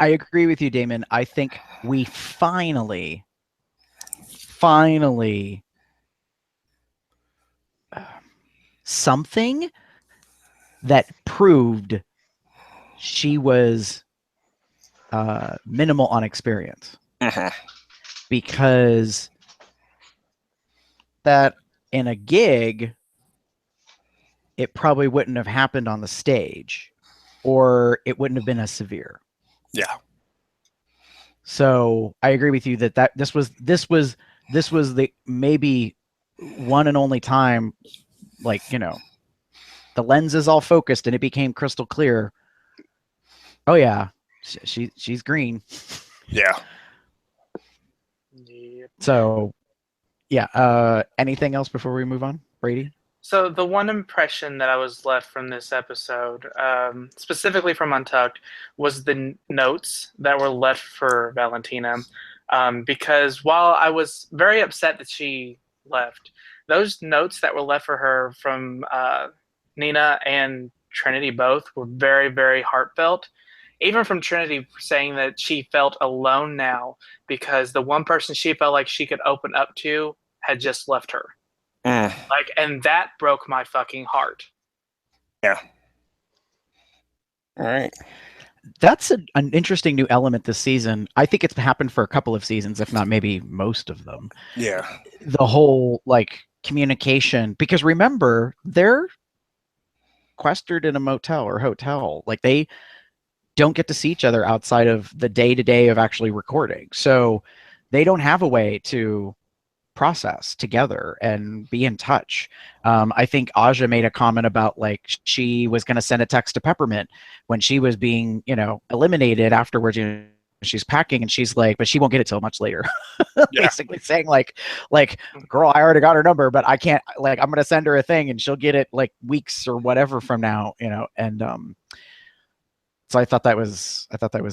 I agree with you, Damon. I think we finally something that proved she was minimal on experience. Because that in a gig, it probably wouldn't have happened on the stage, or it wouldn't have been as severe. Yeah. So I agree with you that this was the maybe one and only time, like, you know, the lens is all focused and it became crystal clear. Oh yeah, she's green. Yeah. Yep. So yeah. Anything else before we move on, Brady? So the one impression that I was left from this episode, specifically from Untucked, was the notes that were left for Valentina. Because while I was very upset that she left, those notes that were left for her from Nina and Trinity both were very, very heartfelt. Even from Trinity saying that she felt alone now because the one person she felt like she could open up to had just left her. Like, and that broke my fucking heart. Yeah. All right. That's an interesting new element this season. I think it's happened for a couple of seasons, if not maybe most of them. Yeah. The whole, like, communication, because remember, they're sequestered in a motel or hotel. Like, they don't get to see each other outside of the day-to-day of actually recording. So they don't have a way to process together and be in touch. I think Aja made a comment about, like, she was going to send a text to Peppermint when she was being, you know, eliminated afterwards. You know, she's packing and she's like, but she won't get it till much later. Yeah. Basically saying like, girl, I already got her number, but I can't, like, I'm going to send her a thing and she'll get it like weeks or whatever from now, you know. And so I thought that was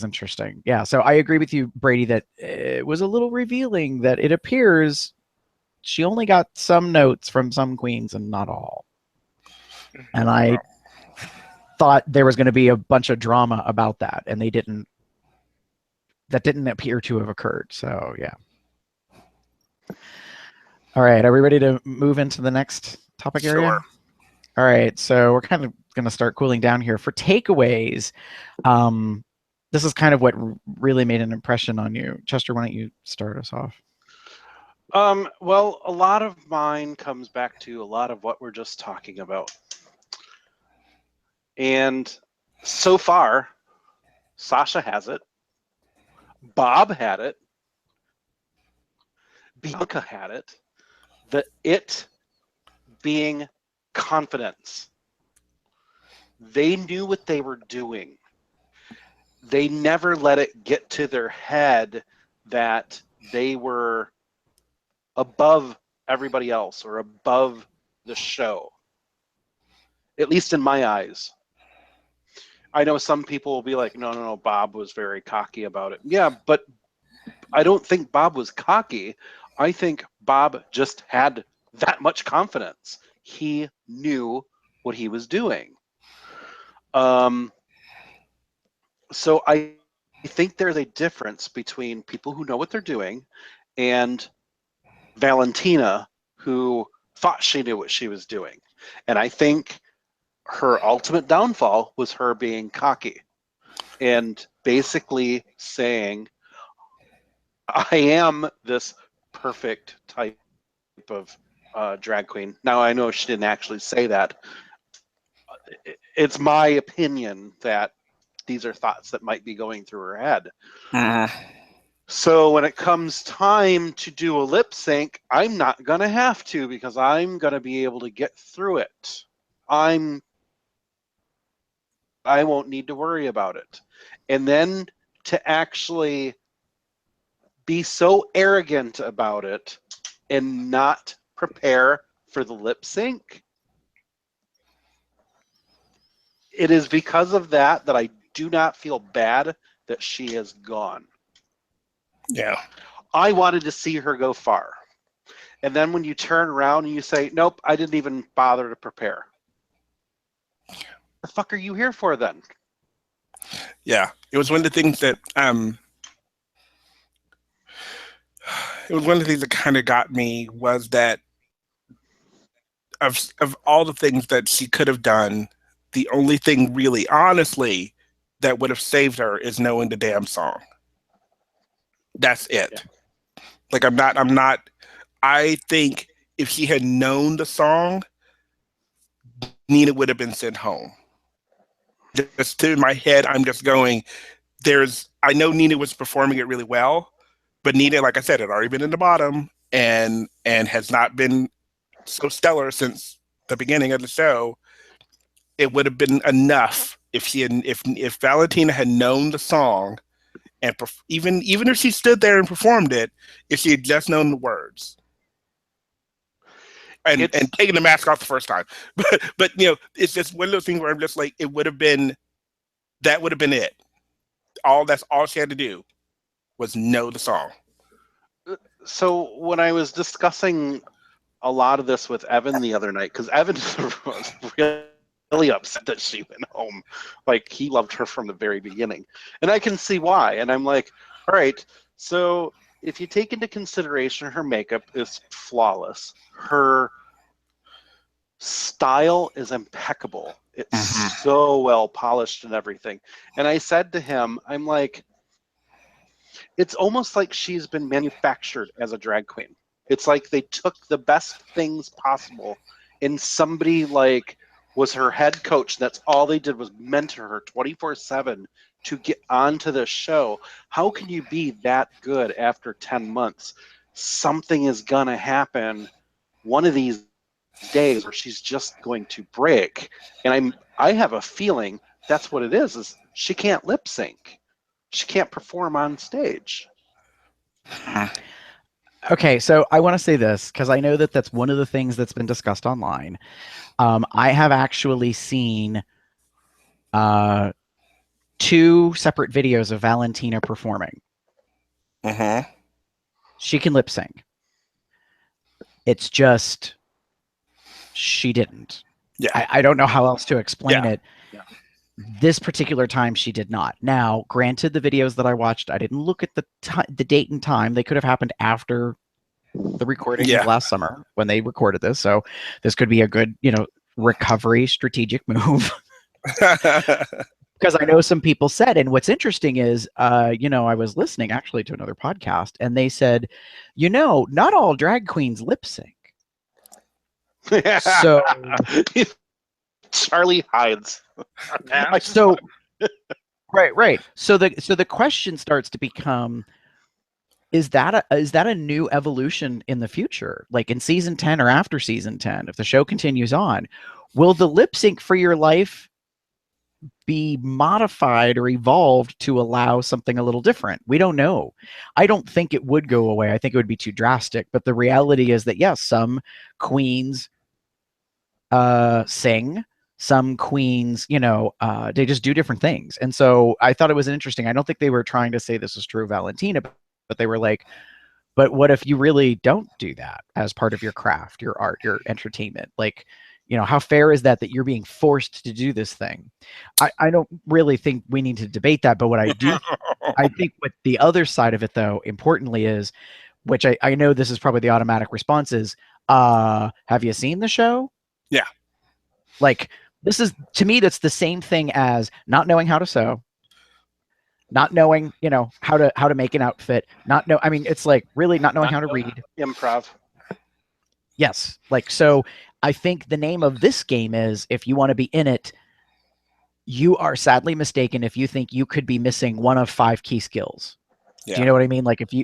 interesting. Yeah. So I agree with you, Brady, that it was a little revealing that it appears she only got some notes from some queens and not all. And I thought there was going to be a bunch of drama about that, and that didn't appear to have occurred. So yeah. All right. Are we ready to move into the next topic area? Sure. All right. So we're kind of going to start cooling down here. For takeaways, this is kind of what really made an impression on you. Chester, why don't you start us off? Well, a lot of mine comes back to a lot of what we're just talking about. And so far, Sasha has it. Bob had it. Bianca had it. It being confidence. They knew what they were doing. They never let it get to their head that they were above everybody else or above the show. At least in my eyes. I know some people will be like, no, Bob was very cocky about it. Yeah, but I don't think Bob was cocky. I think Bob just had that much confidence. He knew what he was doing. So I think there's a difference between people who know what they're doing and Valentina, who thought she knew what she was doing. And I think her ultimate downfall was her being cocky and basically saying, I am this perfect type of drag queen. Now, I know she didn't actually say that. It's my opinion that these are thoughts that might be going through her head. So when it comes time to do a lip sync, I'm not going to have to because I'm going to be able to get through it. I won't need to worry about it. And then to actually be so arrogant about it and not prepare for the lip sync, it is because of that I do not feel bad that she has gone. Yeah. I wanted to see her go far. And then when you turn around and you say, nope, I didn't even bother to prepare. What the fuck are you here for then? Yeah. It was one of the things that kind of got me was that of all the things that she could have done, the only thing really honestly that would have saved her is knowing the damn song. That's it. Yeah. Like I think if she had known the song, Nina would have been sent home. Just to my head, I'm just going, I know Nina was performing it really well, but Nina, like I said, had already been in the bottom and has not been so stellar since the beginning of the show. It would have been enough if Valentina had known the song, and even if she stood there and performed it, if she had just known the words and taken the mask off the first time. But it's just one of those things where I'm just like, that would have been it. That's all she had to do was know the song. So when I was discussing a lot of this with Evan the other night, because Evan was really upset that she went home. Like, he loved her from the very beginning. And I can see why. And I'm like, all right, so if you take into consideration her makeup is flawless, her style is impeccable. It's so well polished and everything. And I said to him, I'm like, it's almost like she's been manufactured as a drag queen. It's like they took the best things possible and somebody like was her head coach. That's all they did was mentor her 24/7 to get onto the show. How can you be that good after 10 months? Something is going to happen one of these days where she's just going to break. And I have a feeling that's what it is she can't lip sync. She can't perform on stage. Okay, so I want to say this because I know that that's one of the things that's been discussed online. I have actually seen 2 separate videos of Valentina performing. She can lip sync. It's just she didn't. Yeah. I don't know how else to explain it. Yeah. This particular time she did not. Now, granted, the videos that I watched, I didn't look at the date and time. They could have happened after the recording of last summer when they recorded this. So this could be a good, recovery strategic move. Because I know some people said, and what's interesting is, I was listening actually to another podcast, and they said, not all drag queens lip sync. So Charlie hides. Yeah. So right. So the question starts to become, is that a new evolution in the future? Like in season 10 or after season 10, if the show continues on, will the lip sync for your life be modified or evolved to allow something a little different? We don't know. I don't think it would go away. I think it would be too drastic. But the reality is that, yes, some queens sing, some queens, they just do different things. And so I thought it was interesting. I don't think they were trying to say this is true of Valentina, but they were like, but what if you really don't do that as part of your craft, your art, your entertainment? Like, how fair is that you're being forced to do this thing? I don't really think we need to debate that. But what I think what the other side of it, though, importantly is, which I know this is probably the automatic response is, have you seen the show? Yeah. Like, this is, to me, that's the same thing as not knowing how to sew, not knowing, how to make an outfit, it's like really not knowing how to read. Improv. Yes. Like, so I think the name of this game is, if you want to be in it, you are sadly mistaken if you think you could be missing one of 5 key skills. Yeah. Do you know what I mean? Like, if you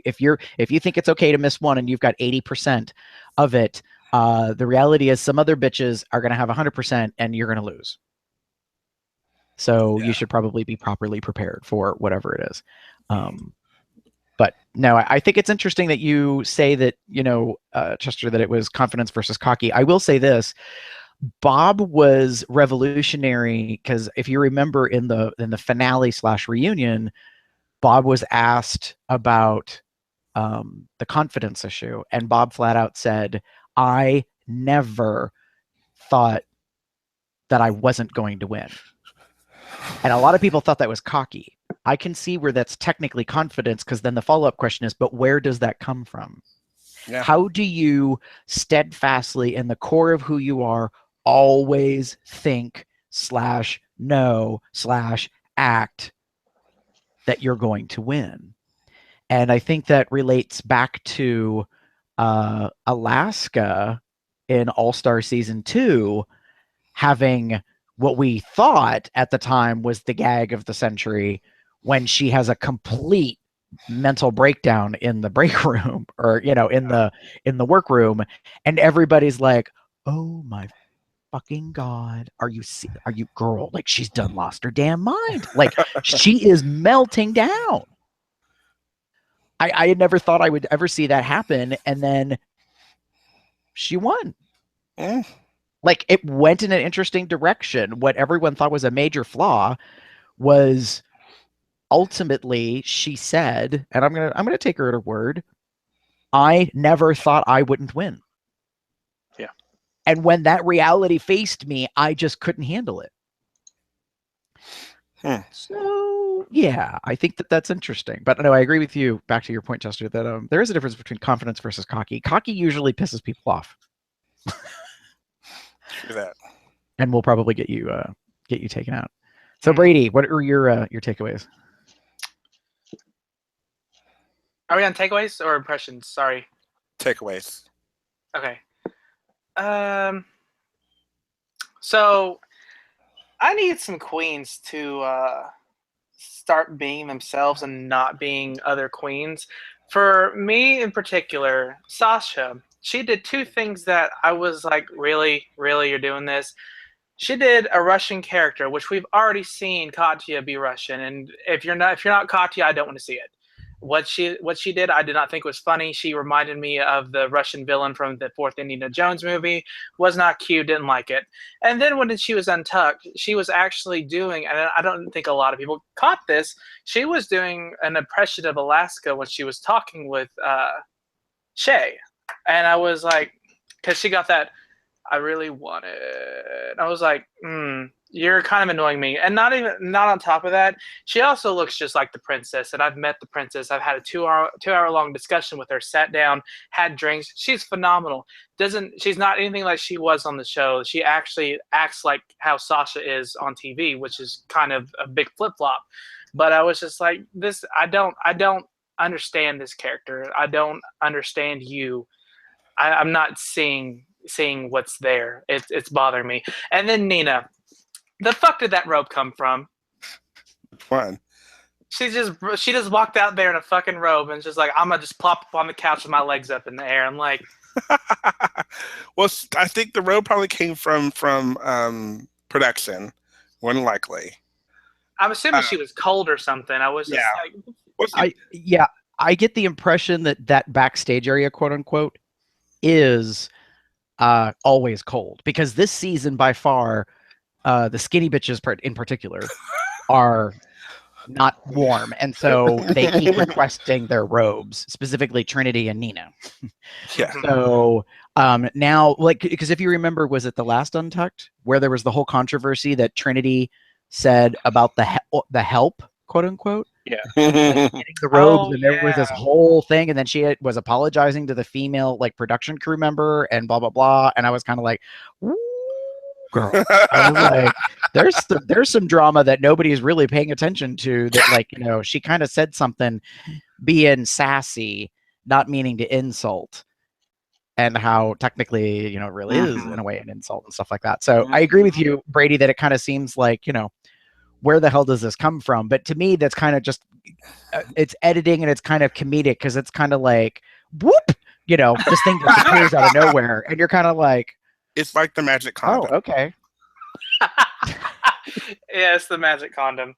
think it's okay to miss one and you've got 80% of it, the reality is some other bitches are going to have 100% and you're going to lose. So you should probably be properly prepared for whatever it is. But no, I think it's interesting that you say that, Chester, that it was confidence versus cocky. I will say this. Bob was revolutionary because if you remember in the finale / reunion, Bob was asked about the confidence issue, and Bob flat out said, I never thought that I wasn't going to win. And a lot of people thought that was cocky. I can see where that's technically confidence, because then the follow-up question is, but where does that come from? Yeah. How do you steadfastly, in the core of who you are, always think / know / act that you're going to win? And I think that relates back to Alaska in All-Star Season 2 having what we thought at the time was the gag of the century, when she has a complete mental breakdown in the break room, or in the workroom, and everybody's like, oh my fucking god, are you girl, like, she's done lost her damn mind, like she is melting down. I had never thought I would ever see that happen, and then she won. Like, it went in an interesting direction. What everyone thought was a major flaw was ultimately, she said, and I'm gonna take her at her word, I never thought I wouldn't win. Yeah. And when that reality faced me, I just couldn't handle it. So yeah, I think that's interesting. But no, I agree with you. Back to your point, Chester, that there is a difference between confidence versus cocky. Cocky usually pisses people off. True that. And we'll probably get you taken out. So Brady, what are your takeaways? Are we on takeaways or impressions? Sorry. Takeaways. Okay. So I need some queens to start being themselves and not being other queens. For me in particular, Sasha, she did 2 things that I was like, really, you're doing this? She did a Russian character, which we've already seen Katya be Russian, and if you're not Katya, I don't want to see it. What she did, I did not think was funny. She reminded me of the Russian villain from the 4th Indiana Jones movie. Was not cute, didn't like it. And then when she was untucked, she was actually doing, and I don't think a lot of people caught this, she was doing an impression of Alaska when she was talking with Shay. And I was like, because she got that, I really want it. I was like, you're kind of annoying me. And not on top of that, she also looks just like the princess. And I've met the princess. I've had a 2-hour long discussion with her, sat down, had drinks. She's phenomenal. She's not anything like she was on the show. She actually acts like how Sasha is on TV, which is kind of a big flip-flop. But I was just like, I don't understand this character. I don't understand you. I'm not seeing what's there. It's bothering me. And then Nina, The fuck did that robe come from? Fun. She just walked out there in a fucking robe and just like, I'm gonna just plop up on the couch with my legs up in the air. I'm like, Well, I think the robe probably came from production. More than likely. I'm assuming she was cold or something. I was just like, I get the impression that backstage area, quote unquote, is always cold, because this season by far, the skinny bitches in particular are not warm, and so they keep requesting their robes, specifically Trinity and Nina. Yeah. So now, like, because if you remember, was it the last Untucked where there was the whole controversy that Trinity said about the help, quote unquote, getting the robes, and there was this whole thing, and then she was apologizing to the female like production crew member and blah blah blah, and I was kind of like, "Ooh, girl," I was like, there's some drama that nobody's really paying attention to, that, like, she kind of said something being sassy, not meaning to insult, and how technically, it really is in a way an insult and stuff like that. So I agree with you, Brady, that it kind of seems like, where the hell does this come from? But to me, that's kind of just, it's editing and it's kind of comedic, because it's kind of like, whoop, this thing just appears out of nowhere, and you're kind of like, it's like the magic condom. Oh, okay. Yeah, it's the magic condom.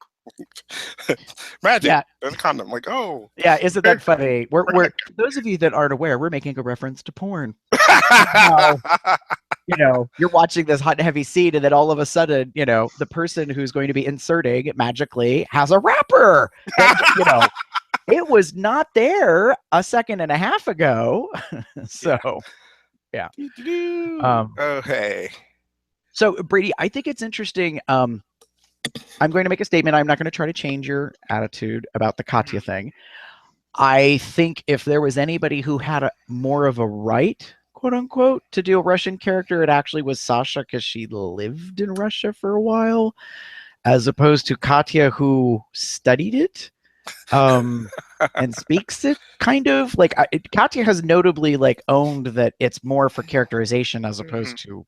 Magic. Yeah. There's a condom. Like, oh. Yeah, isn't that funny? We're for those of you that aren't aware, we're making a reference to porn. You're watching this hot and heavy scene, and then all of a sudden, the person who's going to be inserting magically has a wrapper. And, it was not there a second and a half ago. So, yeah. Oh, hey. So, Brady, I think it's interesting. I'm going to make a statement. I'm not going to try to change your attitude about the Katya thing. I think if there was anybody who had more of a right, quote unquote, to do a Russian character, it actually was Sasha, because she lived in Russia for a while, as opposed to Katya, who studied it and speaks it, kind of. Like, Katya has notably owned that it's more for characterization as opposed to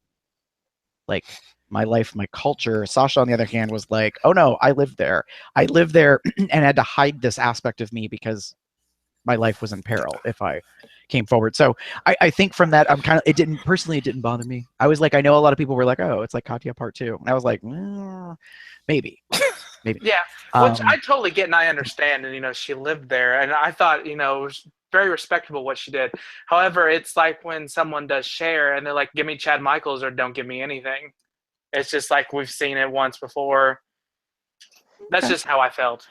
like my life, my culture. Sasha, on the other hand, was like, oh no, I lived there and had to hide this aspect of me because my life was in peril if I came forward. So I think from that, it didn't bother me. I was like, I know a lot of people were like, oh, it's like Katya part 2. And I was like, maybe. Yeah, which I totally get and I understand. And, she lived there. And I thought, it was very respectable what she did. However, it's like when someone does share and they're like, give me Chad Michaels or don't give me anything. It's just like we've seen it once before. That's just how I felt.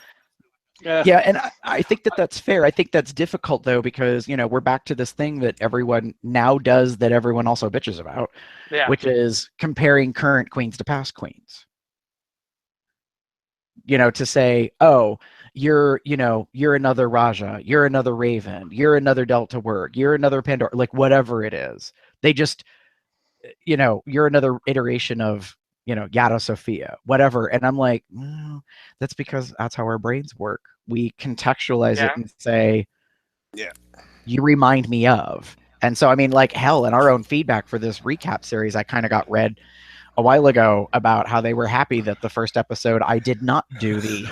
Yeah, and I think that's fair. I think that's difficult, though, because, we're back to this thing that everyone now does that everyone also bitches about, which is comparing current queens to past queens. To say, oh, you're another Raja, you're another Raven, you're another Delta Word, you're another Pandora, like whatever it is. They just, you're another iteration of, Yada Sophia, whatever. And I'm like, that's because that's how our brains work. We contextualize it and say, you remind me of. And so, I mean, like, hell, in our own feedback for this recap series, I kind of got read a while ago about how they were happy that the first episode I did not do the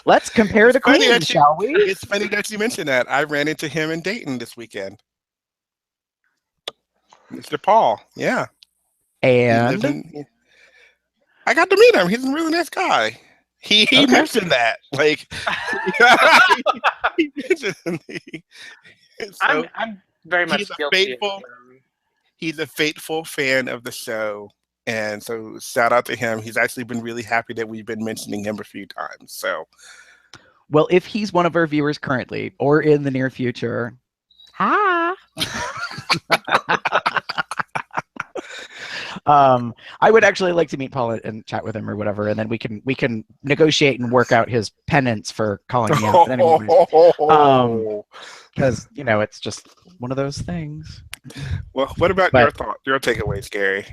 let's compare the queens, shall we? It's funny that you mentioned that. I ran into him in Dayton this weekend. Mr. Paul, yeah. And I got to meet him. He's a really nice guy. He mentioned that. Like, he mentioned so I'm very much guilty. He's a faithful fan of the show. And so shout out to him. He's actually been really happy that we've been mentioning him a few times. So, well, if he's one of our viewers currently or in the near future, hi. I would actually like to meet Paul and chat with him or whatever, and then we can negotiate and work out his penance for calling me out. Because it's just one of those things. Well, what about your takeaways, Gary?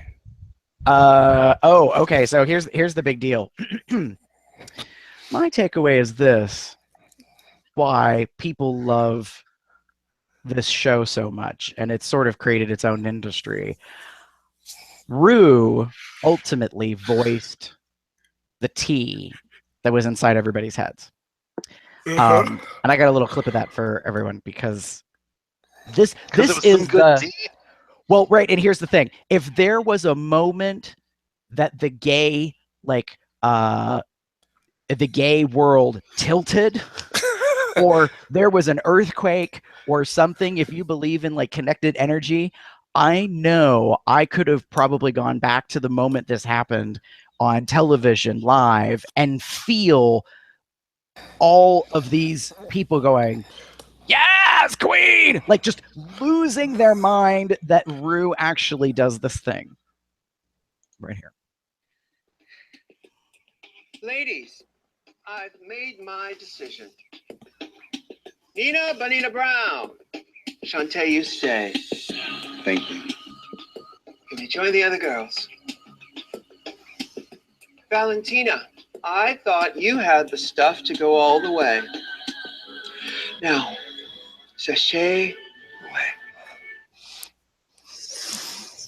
Okay. So here's the big deal. My takeaway is this: why people love this show so much, and it's sort of created its own industry. Rue ultimately voiced the T that was inside everybody's heads. And I got a little clip of that for everyone because this it was is some good tea. Well, right, and here's the thing. If there was a moment that the gay world tilted or there was an earthquake or something, if you believe in like connected energy, I know I could have probably gone back to the moment this happened on television live and feel all of these people going, yes, queen, like just losing their mind that Rue actually does this thing right here. Ladies, I've made my decision. Nina, Bonita Brown. Shantae, you stay. Thank you. Can you join the other girls? Valentina, I thought you had the stuff to go all the way. Now, sashay away.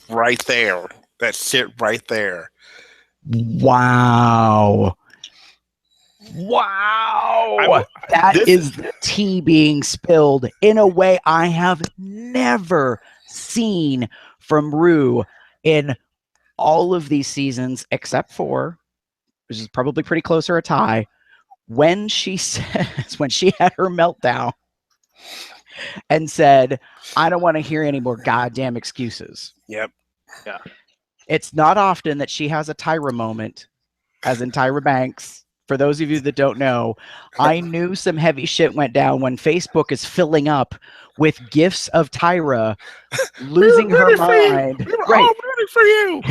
Right there. That's it right there. Wow. That is the tea being spilled in a way I have never seen from Rue in all of these seasons, except for, which is probably pretty close or a tie, when she had her meltdown and said, I don't want to hear any more goddamn excuses. Yep. Yeah. It's not often that she has a Tyra moment, as in Tyra Banks. For those of you that don't know, I knew some heavy shit went down when Facebook is filling up with gifs of Tyra losing her mind. We were all rooting for you.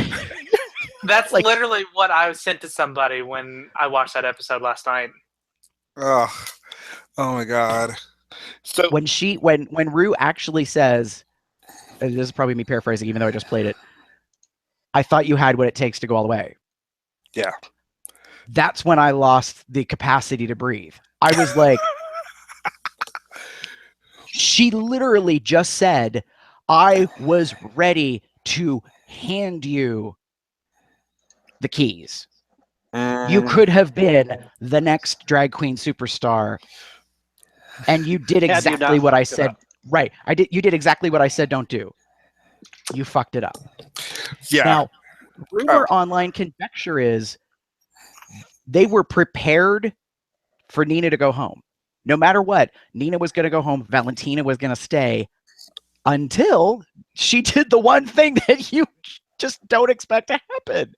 That's Like- literally what I sent to somebody when I watched that episode last night. Oh my God. So When Rue actually says, and this is probably me paraphrasing, even though I just played it, I thought you had what it takes to go all the way. Yeah. That's when I lost the capacity to breathe. I was like, she literally just said, I was ready to hand you the keys. You could have been the next drag queen superstar. And you did Had you exactly not what I fucked it said. up. Right. You did exactly what I said don't do. You fucked it up. yeah. Now, rumor online conjecture is they were prepared for Nina to go home. No matter what, Nina was going to go home. Valentina was going to stay until she did the one thing that you just don't expect to happen,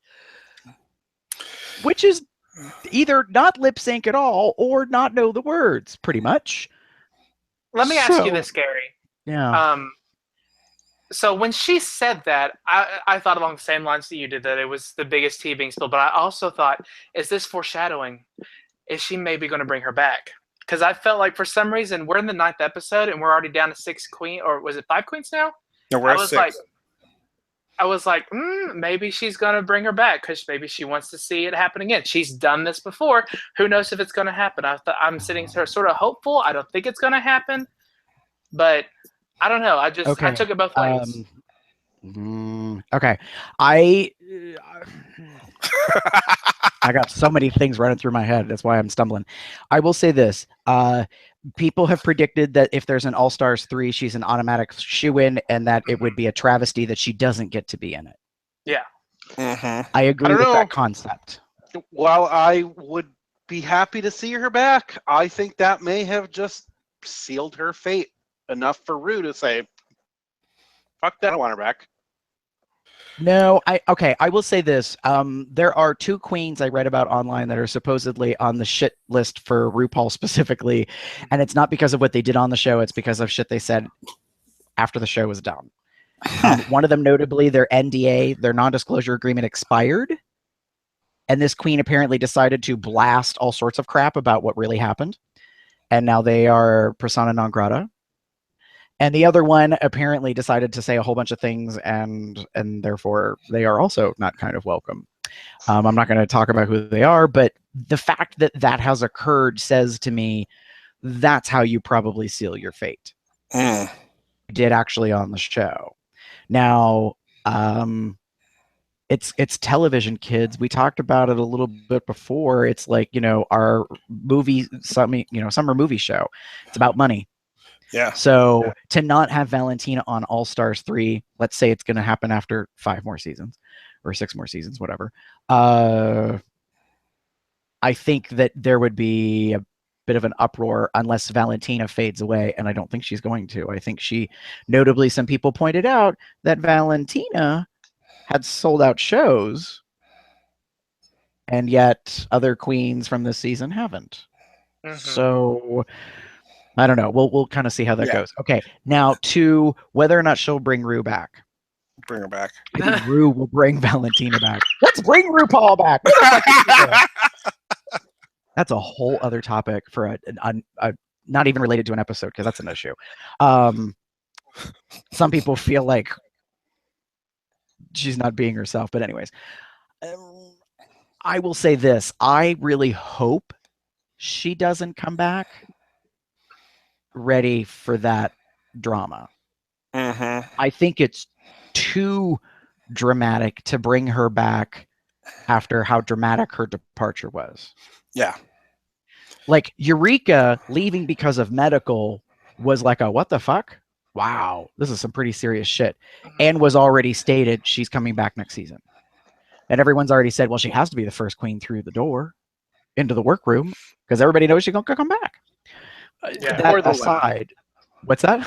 which is either not lip sync at all or not know the words, pretty much. Let me ask you So- this, Gary. Yeah. So when she said that, I thought along the same lines that you did, that it was the biggest tea being spilled. But I also thought, is this foreshadowing? Is she maybe going to bring her back? Because I felt like for some reason we're in the 9th episode and we're already down to 6 queens, or was it 5 queens now? No, we're I at was 6. like, maybe she's going to bring her back because maybe she wants to see it happen again. She's done this before. Who knows if it's going to happen? I'm sitting here sort of hopeful. I don't think it's going to happen, but I don't know. I took it both ways. Okay. I got so many things running through my head. That's why I'm stumbling. I will say this. People have predicted that if there's an All-Stars 3, she's an automatic shoo-in and that it would be a travesty that she doesn't get to be in it. Yeah. I agree with that concept. While I would be happy to see her back, I think that may have just sealed her fate enough for Rue to say, fuck that, I don't want her back. No, I will say this. There are 2 queens I read about online that are supposedly on the shit list for RuPaul specifically, and it's not because of what they did on the show, it's because of shit they said after the show was done. One of them, notably, their NDA, their non-disclosure agreement expired, and this queen apparently decided to blast all sorts of crap about what really happened, and now they are persona non grata. And the other one apparently decided to say a whole bunch of things, and therefore they are also not kind of welcome. I'm not going to talk about who they are, but the fact that that has occurred says to me that's how you probably seal your fate. Did actually on the show. Now, it's television, kids. We talked about it a little bit before. It's like, our summer movie show. It's about money. Yeah. So to not have Valentina on All Stars 3, let's say it's going to happen after 5 more seasons or 6 more seasons, whatever. I think that there would be a bit of an uproar unless Valentina fades away, and I don't think she's going to. I think notably, some people pointed out that Valentina had sold out shows, and yet other queens from this season haven't. Mhm. So I don't know. We'll kind of see how that goes. Okay, now to whether or not she'll bring Rue back. Bring her back. I think Rue will bring Valentina back. Let's bring RuPaul back. That's a whole other topic for a not even related to an episode, because that's an issue. Some people feel like she's not being herself, but anyways, I will say this: I really hope she doesn't come back ready for that drama. Mm-hmm. I think it's too dramatic to bring her back after how dramatic her departure was. Yeah. Like Eureka leaving because of medical was like a what the fuck? Wow, this is some pretty serious shit. And was already stated she's coming back next season. And everyone's already said, well, she has to be the first queen through the door into the workroom because everybody knows she's going to come back. Yeah, that or the aside, what's that?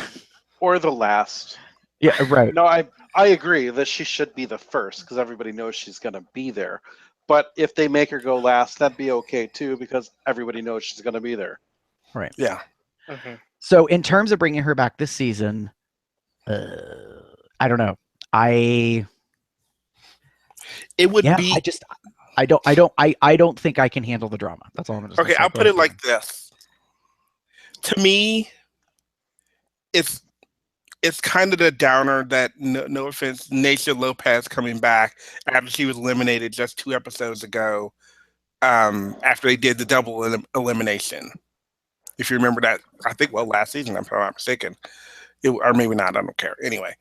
Or the last. Yeah, right. No, I agree that she should be the first because everybody knows she's going to be there. But if they make her go last, that'd be okay too because everybody knows she's going to be there. Right. Yeah. Mhm. So in terms of bringing her back this season, I don't know. It would be. I don't think I can handle the drama. That's all I'm just Okay, I'll put it like this. To me, it's kind of the downer that, no offense, Nacia Lopez coming back after she was eliminated just 2 episodes ago, after they did the double elimination. If you remember that, I think, last season, if I'm not mistaken. Or maybe not, I don't care. Anyway,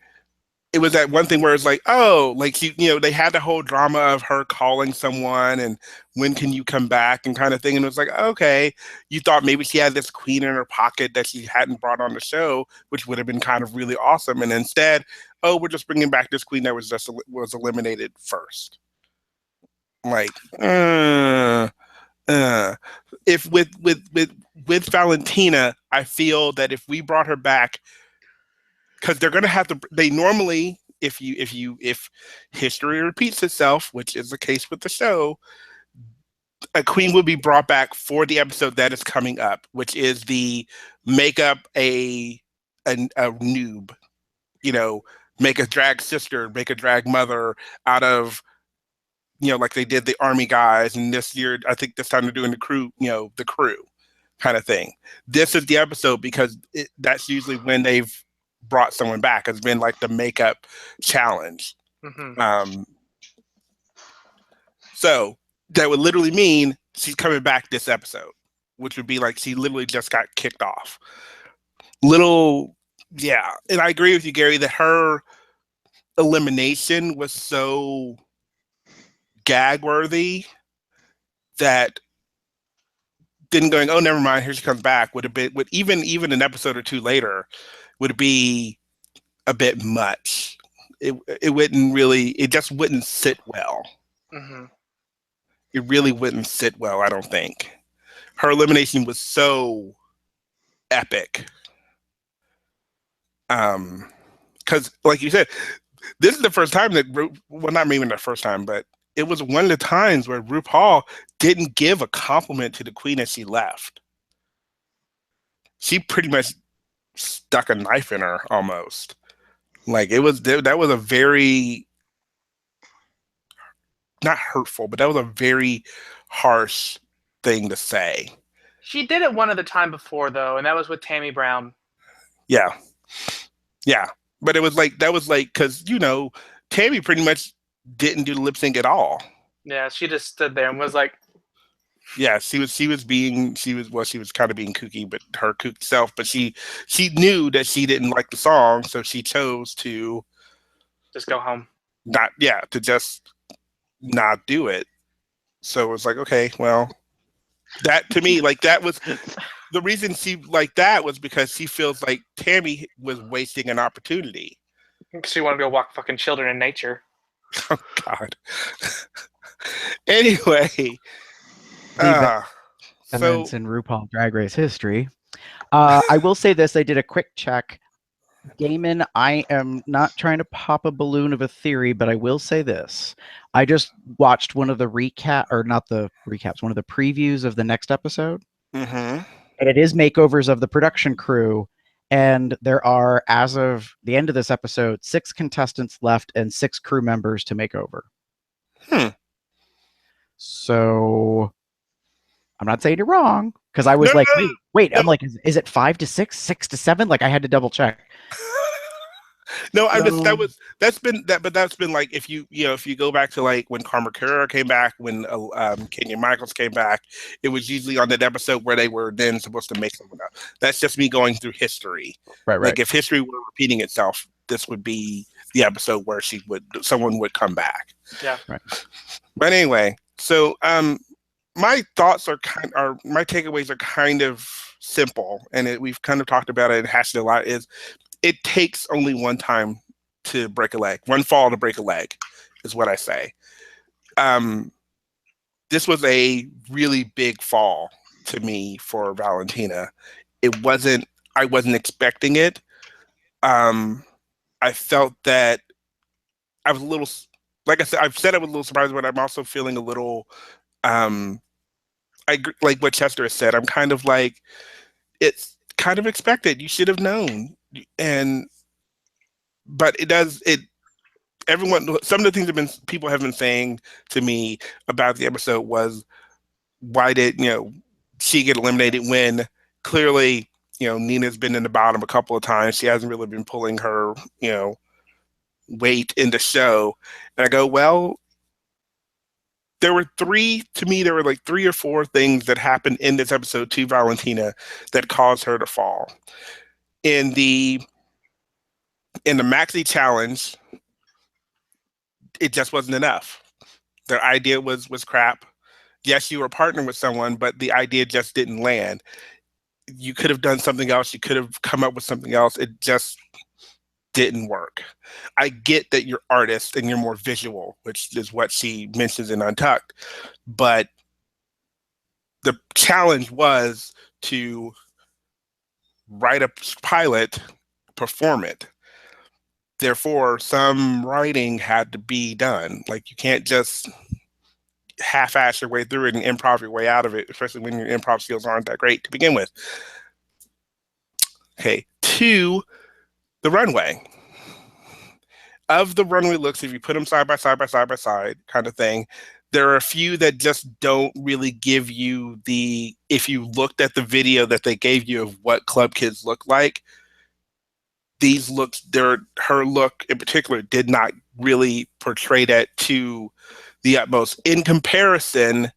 it was that one thing where it's like, oh, like, they had the whole drama of her calling someone and when can you come back and kind of thing. And it was like, okay, you thought maybe she had this queen in her pocket that she hadn't brought on the show, which would have been kind of really awesome. And instead, oh, we're just bringing back this queen that was eliminated first. Like, if with Valentina, I feel that if we brought her back, because they're going to have to. They normally, if history repeats itself, which is the case with the show, a queen would be brought back for the episode that is coming up, which is the make up a noob, make a drag sister, make a drag mother out of, like they did the army guys, and this year I think this time they're doing the crew, the crew kind of thing. This is the episode because that's usually when they've brought someone back. Has been like the makeup challenge. Mhm. So that would literally mean she's coming back this episode, which would be like she literally just got kicked off. Yeah. And I agree with you, Gary, that her elimination was so gag worthy that then going, oh, never mind, here she comes back, would even an episode or 2 later would be a bit much. It wouldn't really, it just wouldn't sit well. Mhm. It really wouldn't sit well, I don't think. Her elimination was so epic. Because, like you said, this is the first time that, not even the first time, but it was one of the times where RuPaul didn't give a compliment to the queen as she left. She pretty much stuck a knife in her almost. Like that was a very, not hurtful, but that was a very harsh thing to say. She did it one other time before though, and that was with Tammy Brown. Yeah. But it was like, because Tammy pretty much didn't do the lip sync at all. Yeah, she just stood there and was like, yeah, she was kind of being kooky, but her kooky self, but she knew that she didn't like the song, so she chose to just go home. to just not do it. So it was like, okay, well, that to me, like that was the reason she like that was because she feels like Tammy was wasting an opportunity. She wanted to go walk fucking children in nature. Oh God. Anyway, The so events in RuPaul Drag Race history. I will say this: I did a quick check. Damon, I am not trying to pop a balloon of a theory, but I will say this. I just watched one of the not the recaps, one of the previews of the next episode. mhm. And it is makeovers of the production crew. And there are, as of the end of this episode, 6 contestants left and 6 crew members to make over. So I'm not saying you're wrong, because I was No, like, no, wait, no. I'm like, is it 5 to 6, 6 to 7? Like I had to double check. No, I'm just So- that's been like if you go back to like when Karma Carrera came back, when Kenya Michaels came back, it was usually on that episode where they were then supposed to make someone up. That's just me going through history. Right. Like if history were repeating itself, this would be the episode where someone would come back. Yeah. Right. But anyway, so my thoughts my takeaways are kind of simple, and we've kind of talked about it and hashed it a lot. Is it takes only one time to break a leg, one fall to break a leg, is what I say. This was a really big fall to me for Valentina. I wasn't expecting it. I felt that I was a little, like I said, I was a little surprised, but I'm also feeling a little, like what Chester has said. I'm kind of like, it's kind of expected. You should have known. But some of the things people have been saying to me about the episode was, why did she get eliminated when clearly Nina's been in the bottom a couple of times. She hasn't really been pulling her weight in the show. And I go, well, there were like 3 or 4 things that happened in this episode to Valentina that caused her to fall. In the maxi challenge, it just wasn't enough. Their idea was crap. Yes, you were partnering with someone, but the idea just didn't land. You could have done something else. You could have come up with something else. It just didn't work. I get that you're artist and you're more visual, which is what she mentions in Untucked, but the challenge was to write a pilot, perform it. Therefore, some writing had to be done. Like you can't just half-ass your way through it and improv your way out of it, especially when your improv skills aren't that great to begin with. Okay, 2, the runway. Of the runway looks, if you put them side by side kind of thing, there are a few that just don't really give you if you looked at the video that they gave you of what Club Kids look like, these looks, her look in particular did not really portray that to the utmost in comparison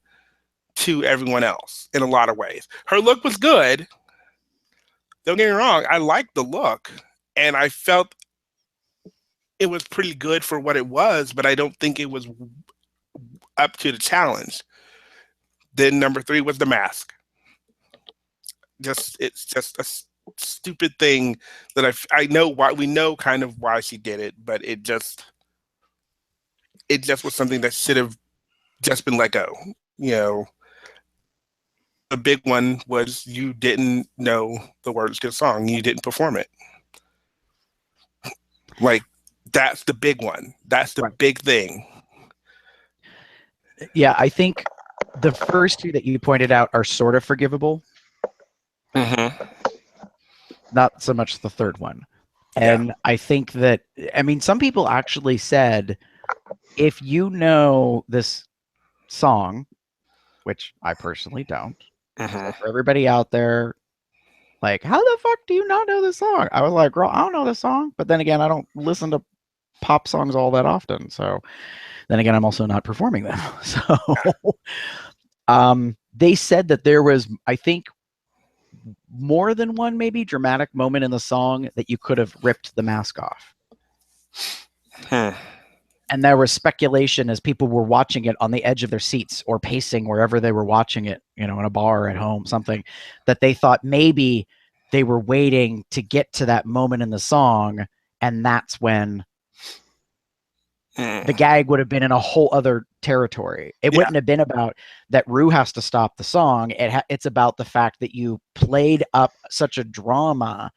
to everyone else in a lot of ways. Her look was good. Don't get me wrong. I liked the look and I felt it was pretty good for what it was, but I don't think it was up to the challenge. Then number 3 was the mask. It's just a stupid thing that I know why, we know kind of why she did it, but it just was something that should have just been let go. The big one was you didn't know the words to the song. You didn't perform it. Like, that's the big one. That's the big thing. Yeah, I think the first 2 that you pointed out are sort of forgivable. Mm-hmm. Not so much the third one. And I think that, some people actually said, if you know this song, which I personally don't, Mm-hmm. for everybody out there, like, how the fuck do you not know this song? I was like, girl, I don't know this song. But then again, I don't listen to pop songs all that often. So then again, I'm also not performing them. So they said that there was, I think, more than one maybe dramatic moment in the song that you could have ripped the mask off. And there was speculation as people were watching it on the edge of their seats or pacing wherever they were watching it, in a bar, at home, something, that they thought maybe they were waiting to get to that moment in the song, and that's when the gag would have been in a whole other territory. It wouldn't have been about that Ru has to stop the song. It's about the fact that you played up such a drama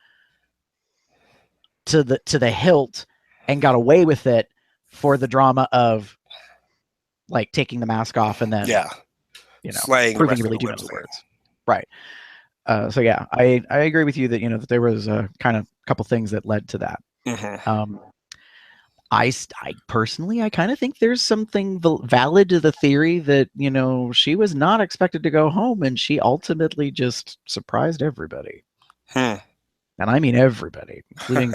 to the hilt and got away with it for the drama of like taking the mask off and then slaying proving you really do know the words. Right. So yeah, I agree with you that that there was a kind of couple things that led to that. I personally, I kind of think there's something valid to the theory that she was not expected to go home, and she ultimately just surprised everybody. And I mean everybody, including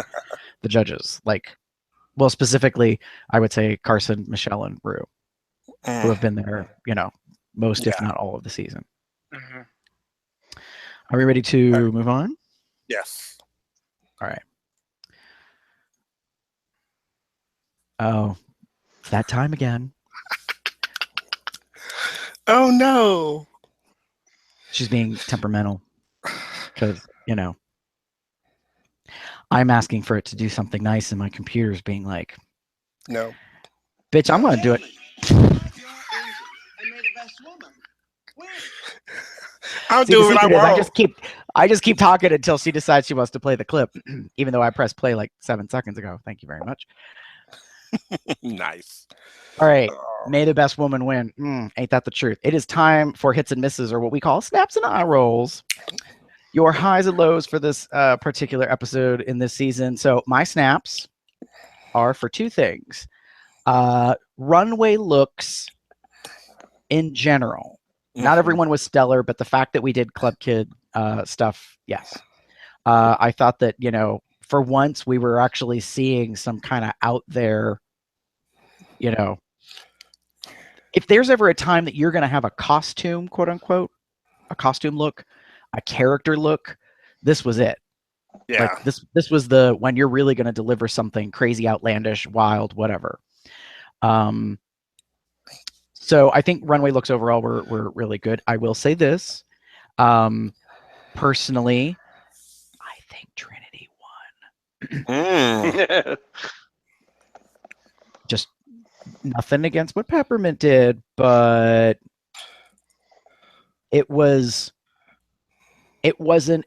the judges. Like, well, specifically, I would say Carson, Michelle, and Ru, who have been there, most, if not all, of the season. Are we ready to move on? Yes. All right. Oh, it's that time again. Oh no. She's being temperamental because, I'm asking for it to do something nice and my computer's being like, no. Bitch, I'm going to do it. I'll do it. I just keep talking until she decides she wants to play the clip, even though I pressed play like 7 seconds ago. Thank you very much. Nice. All right. May the best woman win. Ain't that the truth? It is time for hits and misses, or what we call snaps and eye rolls. Your highs and lows for this particular episode in this season. So my snaps are for two things. Runway looks in general. Not everyone was stellar, but the fact that we did Club Kid stuff, yes. I thought that, for once we were actually seeing some kind of out there, if there's ever a time that you're going to have a costume, quote unquote, a costume look, a character look, this was it. Yeah. Like this was when you're really going to deliver something crazy, outlandish, wild, whatever. So I think runway looks overall were really good. I will say this. Personally, I think Trinity won. Just nothing against what Peppermint did, but it wasn't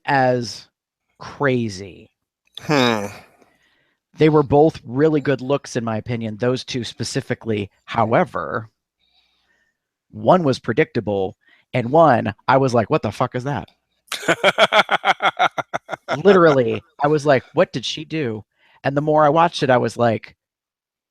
as crazy. They were both really good looks, in my opinion, those two specifically. However, one was predictable, and one, I was like, what the fuck is that? Literally, I was like, what did she do? And the more I watched it, I was like,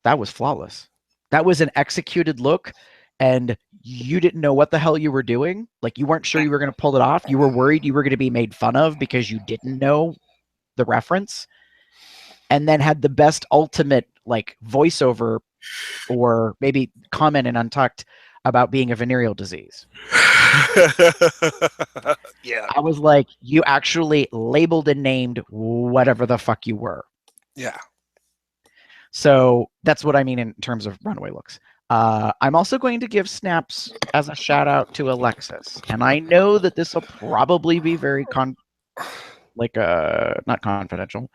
that was flawless. That was an executed look, and you didn't know what the hell you were doing. Like, you weren't sure you were going to pull it off. You were worried you were going to be made fun of because you didn't know the reference, and then had the best ultimate like voiceover or maybe comment in Untucked about being a venereal disease. Yeah. I was like, you actually labeled and named whatever the fuck you were. Yeah. So that's what I mean in terms of runway looks. I'm also going to give snaps as a shout out to Alexis. And I know that this will probably be very not confidential.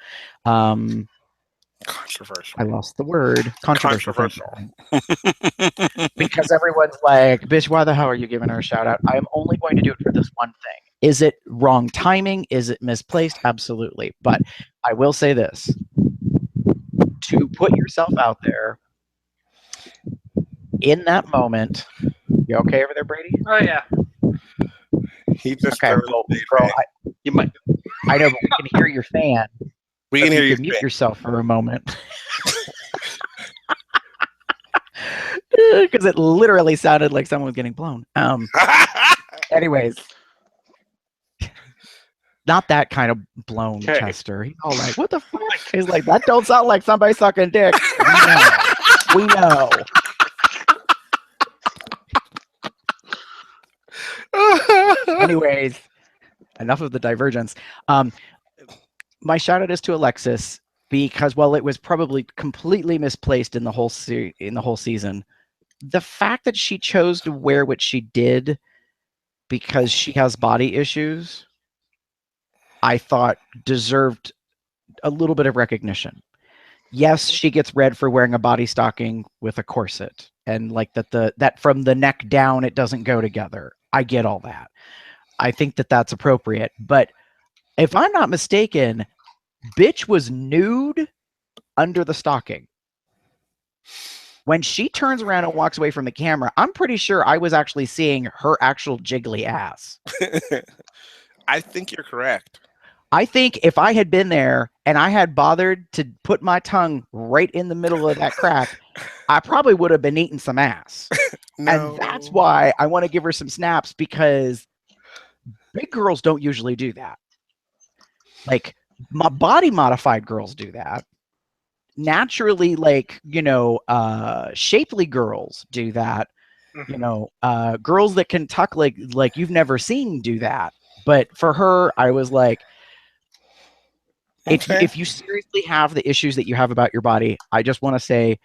Controversial. I lost the word. Controversial. Because everyone's like, bitch, why the hell are you giving her a shout out? I am only going to do it for this one thing. Is it wrong timing? Is it misplaced? Absolutely. But I will say this. To put yourself out there in that moment. You okay over there, Brady? Oh yeah. He just okay. Well, bro, you might. I know, but we can hear your fan. We can hear you. Mute yourself for a moment. Because it literally sounded like someone was getting blown. Anyways. Not that kind of blown, Chester. He's all like, what the fuck? He's like, that don't sound like somebody sucking dick. We know. Anyways, enough of the divergence. My shout out is to Alexis. because while it was probably completely misplaced in the whole season, the fact that she chose to wear what she did because she has body issues, I thought deserved a little bit of recognition. Yes, she gets red for wearing a body stocking with a corset, and like that from the neck down it doesn't go together. I get all that. I think that that's appropriate, but if I'm not mistaken, bitch was nude under the stocking. When she turns around and walks away from the camera, I'm pretty sure I was actually seeing her actual jiggly ass. I think you're correct. I think if I had been there and I had bothered to put my tongue right in the middle of that crack, I probably would have been eating some ass. No. And that's why I want to give her some snaps, because big girls don't usually do that. Like, my body modified girls do that. Naturally, like, shapely girls do that. Girls that can tuck like you've never seen do that. But for her, I was like, Okay. if you seriously have the issues that you have about your body, I just want to say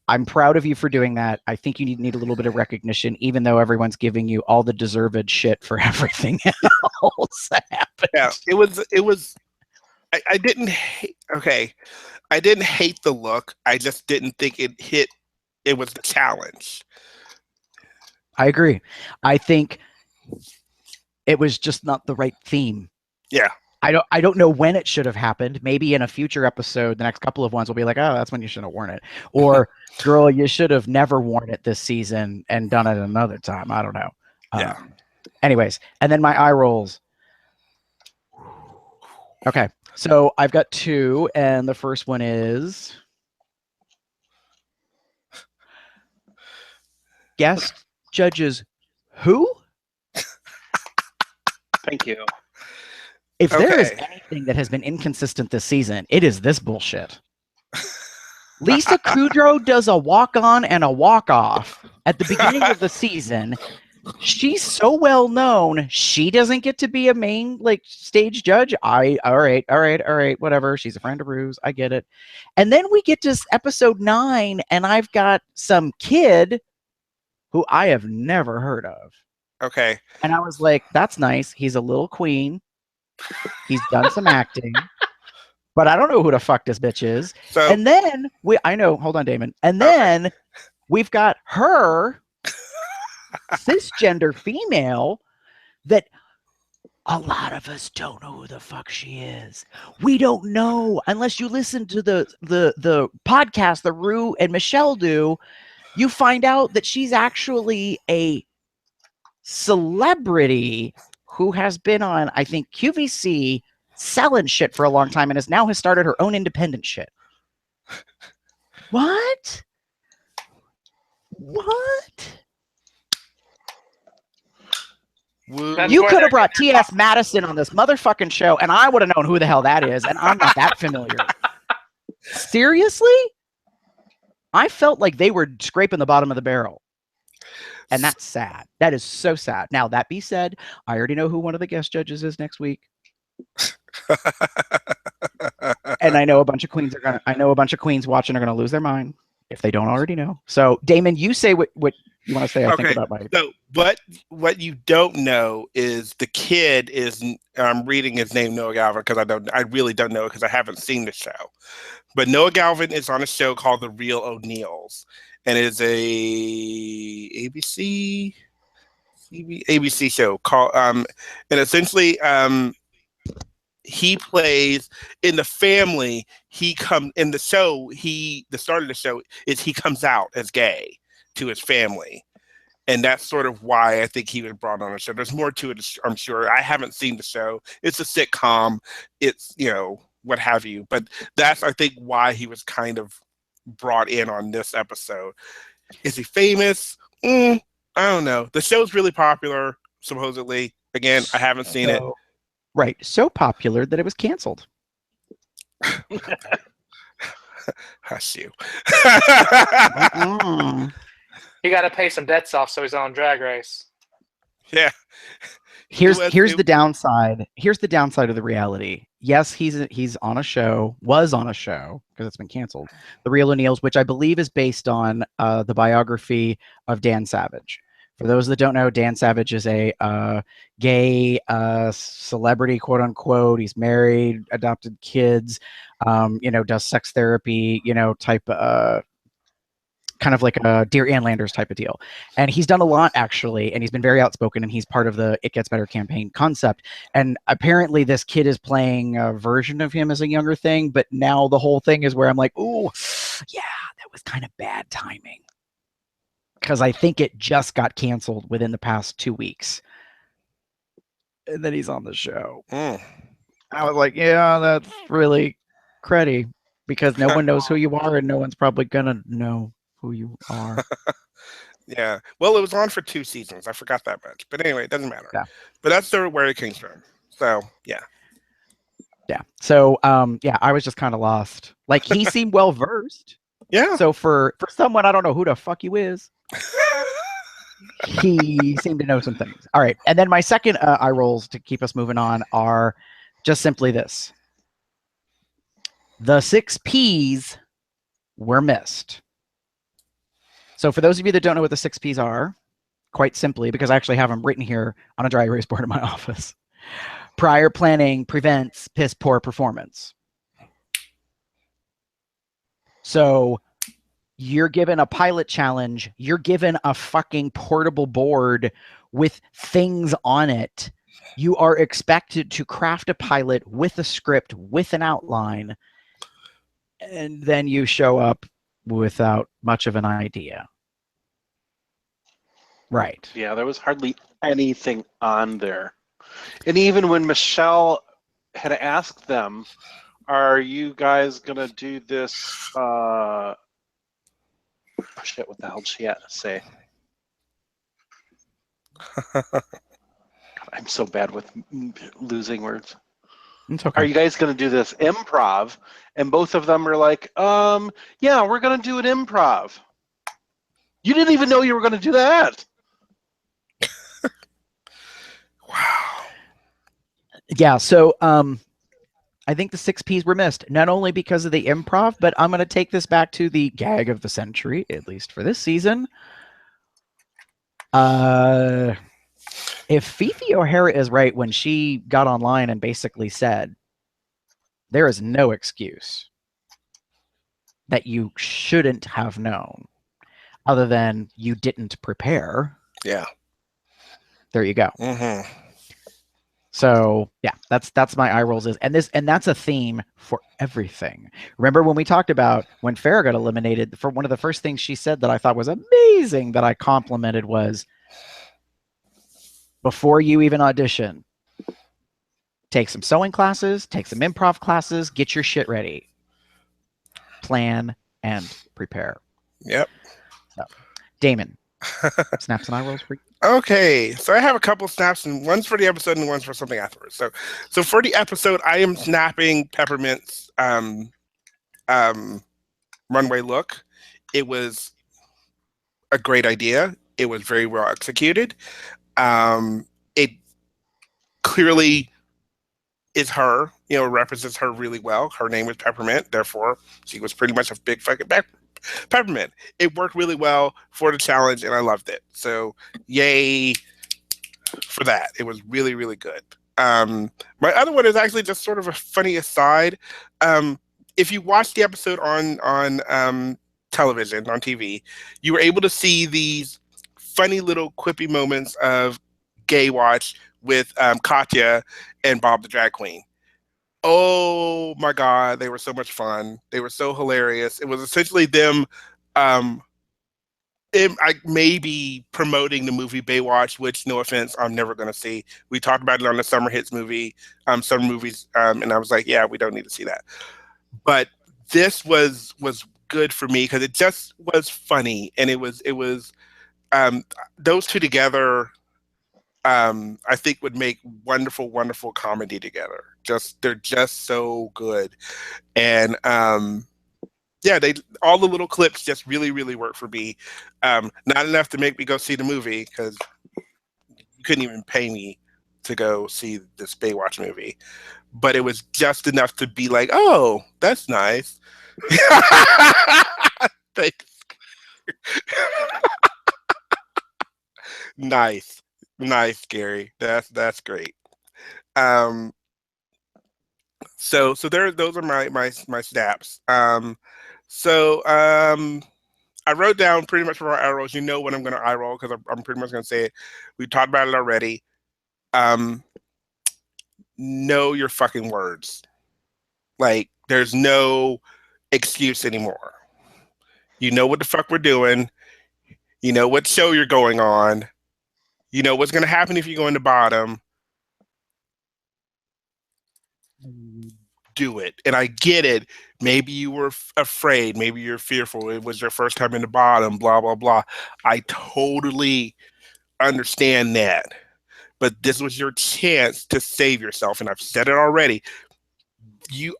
I'm proud of you for doing that. I think you need a little bit of recognition, even though everyone's giving you all the deserved shit for everything else that happened. Yeah, it was. I didn't hate. Okay, I didn't hate the look. I just didn't think it hit. It was the challenge. I agree. I think it was just not the right theme. Yeah. I don't know when it should have happened. Maybe in a future episode, the next couple of ones will be like, oh, that's when you should have worn it. Or, girl, you should have never worn it this season and done it another time. I don't know. Yeah. Anyways, and then my eye rolls. Okay, so I've got two, and the first one is guest judges who? Thank you. If there is Okay. anything that has been inconsistent this season, it is this bullshit. Lisa Kudrow does a walk-on and a walk-off at the beginning of the season. She's so well known, she doesn't get to be a main stage judge. All right, whatever. She's a friend of Rue's. I get it. And then we get to episode 9, and I've got some kid who I have never heard of. Okay. And I was like, that's nice. He's a little queen. He's done some acting, but I don't know who the fuck this bitch is. So And then hold on, Damon. And then we've got her, cisgender female, that a lot of us don't know who the fuck she is. We don't know unless you listen to the podcast that Rue and Michelle do. You find out that she's actually a celebrity who has been on, I think, QVC selling shit for a long time and has started her own independent shit. What? That's You why could they're have brought getting T.S. Madison on this motherfucking show, and I would have known who the hell that is, and I'm not that familiar. Seriously? I felt like they were scraping the bottom of the barrel. And that's sad. That is so sad. Now, that be said, I already know who one of the guest judges is next week. And I know a bunch of queens watching are gonna lose their mind if they don't already know. So, Damon, you say what you want to say. I think about my. So what you don't know is the kid is. I'm reading his name, Noah Galvin, because I really don't know, because I haven't seen the show. But Noah Galvin is on a show called The Real O'Neills, and it is a ABC show called and essentially he plays in the family. He come in the show. The start of the show is he comes out as gay to his family, and that's sort of why I think he was brought on the show. There's more to it, I'm sure. I haven't seen the show. It's a sitcom. It's what have you. But that's, I think, why he was kind of brought in on this episode. Is he famous? I don't know. The show's really popular, supposedly. Again, I haven't seen it. Right. So popular that it was canceled. Hush you. He got to pay some debts off, so he's on Drag Race. Yeah. Here's it- the downside. Here's the downside of the reality. Yes, he's on a show, was on a show because it's been canceled. The Real O'Neills, which I believe is based on the biography of Dan Savage. For those that don't know, Dan Savage is a gay celebrity, quote unquote. He's married, adopted kids, does sex therapy, type kind of like a Dear Ann Landers type of deal. And he's done a lot, actually, and he's been very outspoken, and he's part of the It Gets Better campaign concept. And apparently this kid is playing a version of him as a younger thing, but now the whole thing is where I'm like, oh, yeah, that was kind of bad timing. Because I think it just got canceled within the past 2 weeks. And then he's on the show. Mm. I was like, yeah, that's really cruddy, because no one knows who you are, and no one's probably going to know who you are. Yeah. Well, it was on for 2 seasons. I forgot that much. But anyway, it doesn't matter. Yeah. But that's where it came from. So, yeah. Yeah. So, yeah, I was just kind of lost. Like, he seemed well versed. Yeah. So for someone I don't know who the fuck you is, he seemed to know some things. All right. And then my second eye rolls to keep us moving on are just simply this. The 6 Ps were missed. So for those of you that don't know what the 6 Ps are, quite simply, because I actually have them written here on a dry erase board in my office. Prior planning prevents piss poor performance. So you're given a pilot challenge. You're given a fucking portable board with things on it. You are expected to craft a pilot with a script, with an outline, and then you show up without much of an idea. Right. Yeah, there was hardly anything on there. And even when Michelle had asked them, are you guys going to do this? Shit, what the hell did she have to say? God, I'm so bad with losing words. It's okay. Are you guys going to do this improv? And both of them are like, yeah, we're going to do an improv. You didn't even know you were going to do that. Wow. Yeah, so I think the 6 Ps were missed, not only because of the improv, but I'm going to take this back to the gag of the century, at least for this season. If Fifi O'Hara is right when she got online and basically said, there is no excuse that you shouldn't have known other than you didn't prepare. Yeah. There you go. Mm-hmm. So yeah, that's my eye rolls is, and that's a theme for everything. Remember when we talked about when Farrah got eliminated, for one of the first things she said that I thought was amazing that I complimented was, before you even audition, take some sewing classes, take some improv classes, get your shit ready, plan and prepare. Yep. So, Damon, snaps and eye rolls for you. Okay, so I have a couple snaps, and one's for the episode and one's for something afterwards. So for the episode, I am snapping Peppermint's runway look. It was a great idea. It was very well executed. It clearly is her, represents her really well. Her name is Peppermint, therefore she was pretty much a big fucking Peppermint. It worked really well for the challenge, and I loved it. So yay for that. It was really, really good. My other one is actually just sort of a funny aside. If you watch the episode on television, on TV, you were able to see these funny little quippy moments of Gay Watch with Katya and Bob the Drag Queen. Oh my God, they were so much fun. They were so hilarious. It was essentially them maybe promoting the movie Baywatch, which, no offense, I'm never going to see. We talked about it on the Summer Hits movie, summer movies, and I was like, yeah, we don't need to see that. But this was good for me because it just was funny, and it was those two together. I think would make wonderful, wonderful comedy together. They're just so good, and yeah, all the little clips just really, really work for me. Not enough to make me go see the movie because you couldn't even pay me to go see this Baywatch movie, but it was just enough to be like, oh, that's nice. Thanks. Nice, Gary. That's great. Um, so those are my snaps. I wrote down pretty much for our eye rolls. You know what I'm going to eye roll because I'm pretty much going to say it. We talked about it already. Know your fucking words. Like, there's no excuse anymore. You know what the fuck we're doing. You know what show you're going on. You know what's going to happen if you go in the bottom. Do it. And I get it. Maybe you were afraid. Maybe you're fearful. It was your first time in the bottom, blah, blah, blah. I totally understand that. But this was your chance to save yourself. And I've said it already.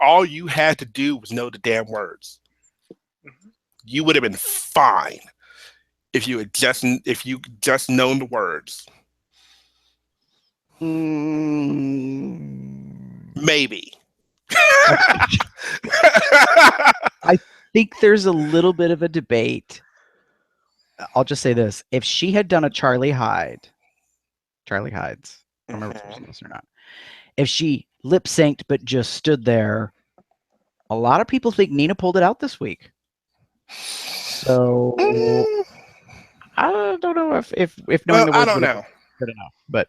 All you had to do was know the damn words. You would have been fine if you just known the words. Maybe. I think there's a little bit of a debate. I'll just say this. If she had done a Charlie Hides, I don't remember if it was or not. If she lip synced but just stood there, a lot of people think Nina pulled it out this week. So I don't know if knowing the words I don't know. Good enough, but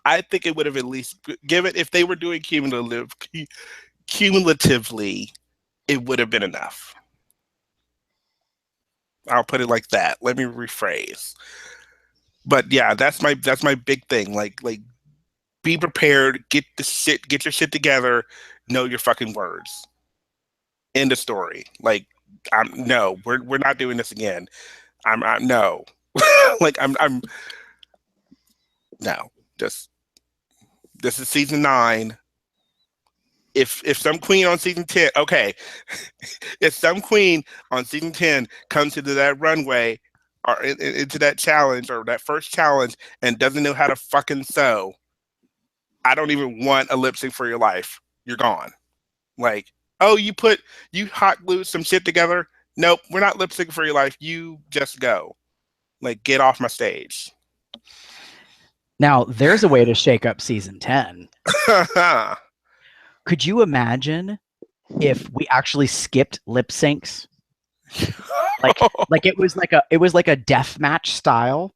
I think it would have at least given if they were doing cumulatively, it would have been enough. I'll put it like that. Let me rephrase. But yeah, that's my big thing. Like be prepared, get your shit together, know your fucking words. End of story. Like no, we're not doing this again. No. Like I'm no. Just this is season 9. If some queen on season 10, okay. If some queen on season 10 comes into that runway or into that challenge or that first challenge and doesn't know how to fucking sew, I don't even want a lip sync for your life. You're gone. Like, oh, you hot glued some shit together. Nope, we're not lip syncing for your life. You just go. Like, get off my stage. Now, there's a way to shake up season 10. Could you imagine if we actually skipped lip syncs? Like it was like a death match style,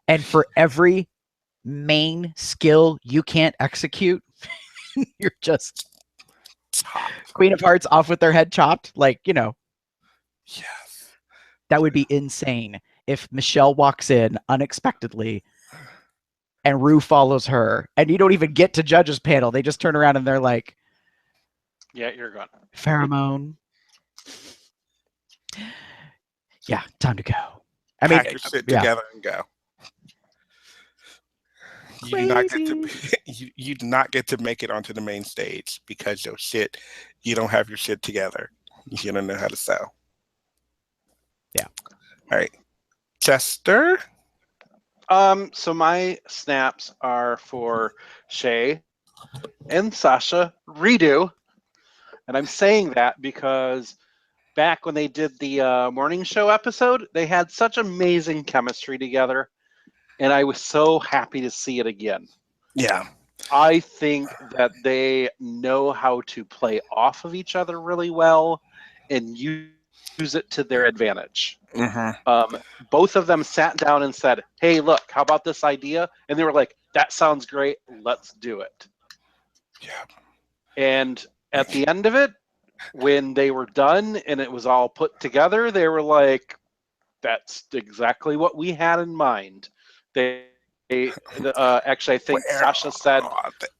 and for every main skill you can't execute, you're just Queen of Hearts off with their head chopped. Like, Yes. That would be insane if Michelle walks in unexpectedly and Rue follows her, and you don't even get to judges panel. They just turn around and they're like, yeah, you're gone. Pheromone. Yeah, time to go. Pack your shit together and go. You do not get to make it onto the main stage because you don't have your shit together. You don't know how to sew. Yeah. All right. Chester? So my snaps are for Shay and Sasha redo. And I'm saying that because back when they did the morning show episode, they had such amazing chemistry together. And I was so happy to see it again. Yeah. I think that they know how to play off of each other really well and use it to their advantage. Mm-hmm. Both of them sat down and said, hey, look, how about this idea? And they were like, that sounds great. Let's do it. Yeah. And at the end of it, when they were done and it was all put together, they were like, that's exactly what we had in mind. Actually, I think Sasha said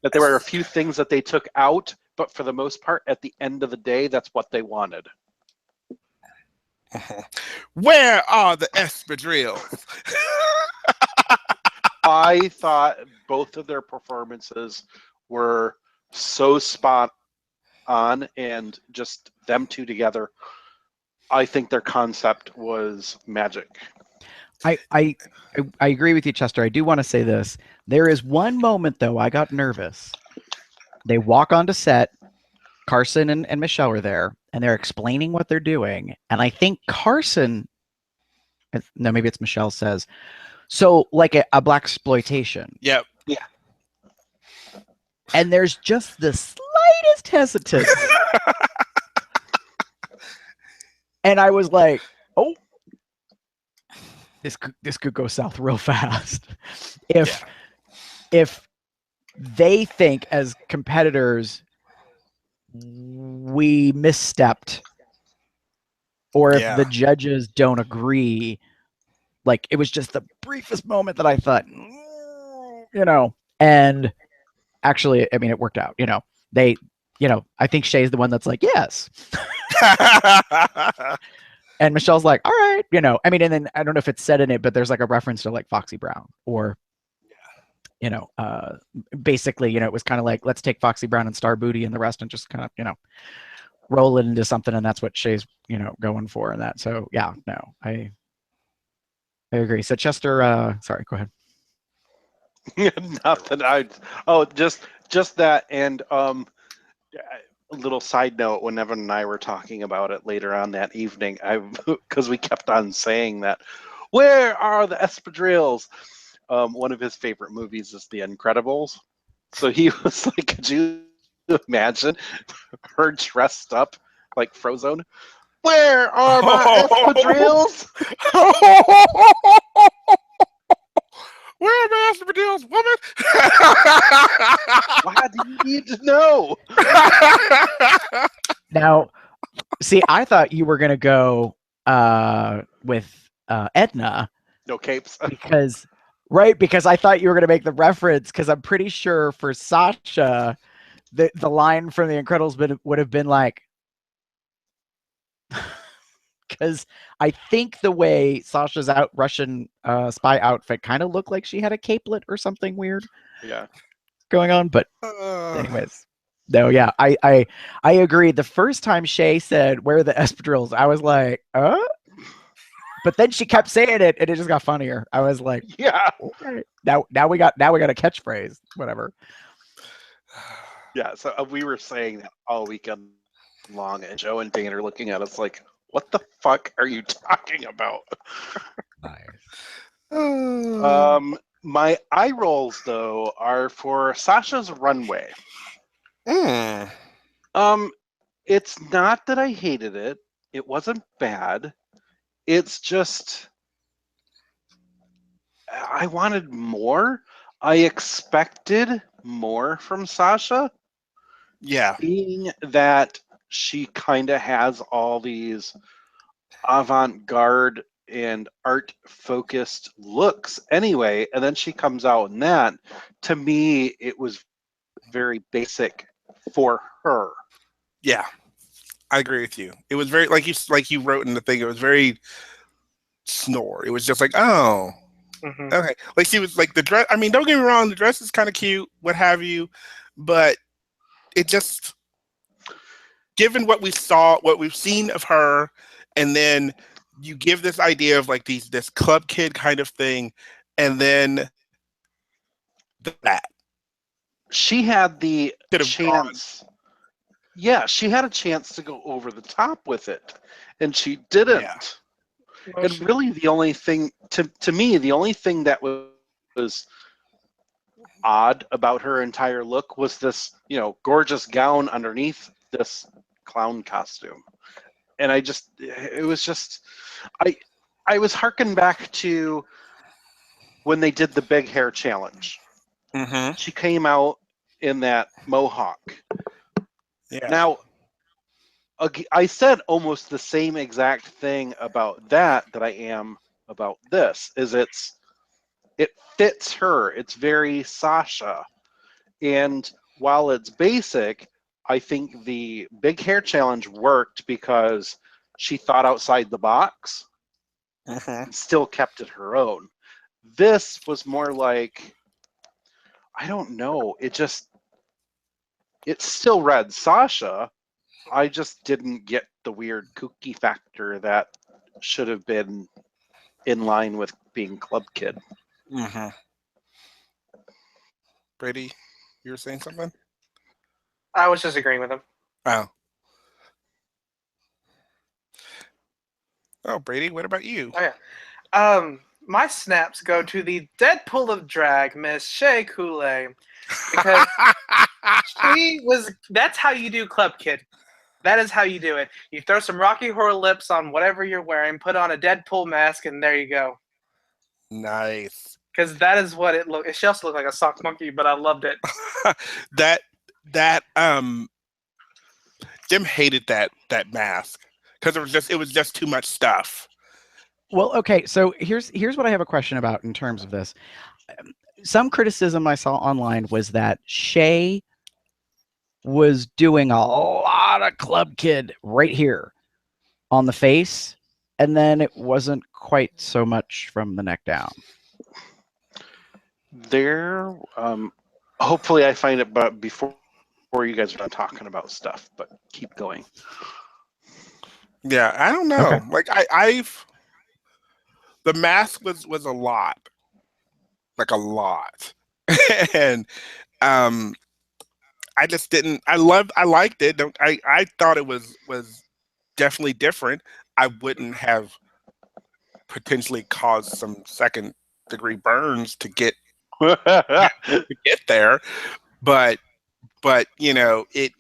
that there were a few things that they took out, but for the most part, at the end of the day, that's what they wanted. Where are the espadrilles? I thought both of their performances were so spot on, and just them two together, I think their concept was magic. I agree with you, Chester. I do want to say this. There is one moment though I got nervous. They walk onto set. Carson and Michelle are there, and they're explaining what they're doing. And I think Carson, no, maybe it's Michelle, says, so like a black exploitation. Yep. And there's just the slightest hesitance. And I was like, oh, this could go south real fast. If they think as competitors we misstepped, or if the judges don't agree, like it was just the briefest moment that I thought, and actually, I mean, it worked out, they, I think Shay's the one that's like, yes. And Michelle's like, all right, I mean, and then I don't know if it's said in it, but there's like a reference to like Foxy Brown, or, basically, it was kind of like, let's take Foxy Brown and Star Booty and the rest and just kind of, roll it into something. And that's what Shay's, going for in that. So yeah, no, I agree. So Chester, sorry, go ahead. Nothing. Just that, and a little side note. When Evan and I were talking about it later on that evening, because we kept on saying that, where are the espadrilles? One of his favorite movies is The Incredibles, so he was like, could you imagine her dressed up like Frozone? Where are my espadrilles? Where are my espadrilles, woman? Why do you need to know? Now, see, I thought you were gonna go with Edna. No capes. Because I thought you were gonna make the reference, because I'm pretty sure for Sasha, the line from The Incredibles would have been like, because I think the way Sasha's Russian spy outfit kind of looked like she had a capelet or something weird going on. But anyways, no, yeah, I agree. The first time Shay said, where are the espadrilles, I was like, but then she kept saying it, and it just got funnier. I was like, yeah, okay, now we got a catchphrase, whatever. Yeah, so we were saying that all weekend long, and Joe and Dane are looking at us like, what the fuck are you talking about? Nice. My eye rolls though are for Sasha's runway. It's not that I hated it. It wasn't bad. It's just I wanted more. I expected more from Sasha. Yeah. Being that she kind of has all these avant-garde and art-focused looks anyway, and then she comes out in that, to me, it was very basic for her. Yeah, I agree with you. It was very, like you wrote in the thing, it was very snore. It was just like, oh, okay. Like she was like, the dress, I mean, don't get me wrong, the dress is kind of cute, what have you, but it just, given what we've seen of her, and then you give this idea of like this club kid kind of thing, and then that. She had the chance. Yeah, she had a chance to go over the top with it, and she didn't. Yeah. And really, the only thing to me, the only thing that was odd about her entire look was this, gorgeous gown underneath this clown costume. And I was harking back to when they did the big hair challenge. Mm-hmm. She came out in that mohawk. Yeah. Now, I said almost the same exact thing about that I am about this. It fits her. It's very Sasha. And while it's basic, I think the big hair challenge worked because she thought outside the box and still kept it her own. This was more like, I don't know, it still read Sasha. I just didn't get the weird kooky factor that should have been in line with being club kid. Mm-hmm. Brady, you were saying something? I was just agreeing with him. Oh. Oh, Brady, what about you? Oh yeah. My snaps go to the Deadpool of drag, Miss Shea Coulee, because that's how you do Club Kid. That is how you do it. You throw some Rocky Horror lips on whatever you're wearing, put on a Deadpool mask, and there you go. Nice. Because that is what it looked. She also looked like a sock monkey, but I loved it. Jim hated that mask because it was just too much stuff. Well, okay, so here's what I have a question about in terms of this. Some criticism I saw online was that Shay was doing a lot of Club Kid right here on the face, and then it wasn't quite so much from the neck down. There, hopefully I find it, but before you guys are done talking about stuff, but keep going. Yeah, I don't know. Okay. Like the mask was a lot, like a lot, and I just didn't. I liked it. I thought it was definitely different. I wouldn't have potentially caused some second degree burns to get there, but you know it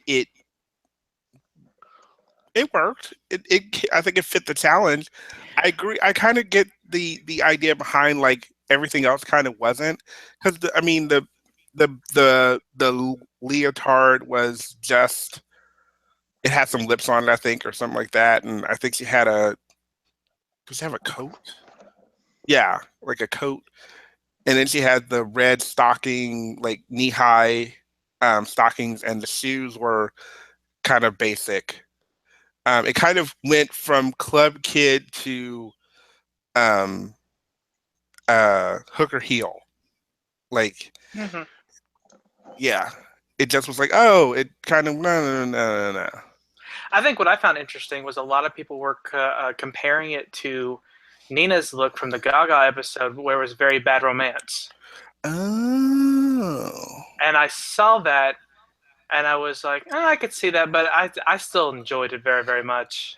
worked. I think it fit the challenge. I agree. I kind of get the idea behind like everything else kind of wasn't, because I mean the leotard was just, it had some lips on it, I think, or something like that, and I think she had does she have a coat? Yeah, like a coat, and then she had the red stocking, like knee high stockings, and the shoes were kind of basic. It kind of went from club kid to hooker heel, like yeah, it just was like, oh, it kind of no. I think what I found interesting was a lot of people were comparing it to Nina's look from the Gaga episode, where it was Very Bad Romance. Oh. And I saw that, and I was like, I could see that, but I still enjoyed it very, very much.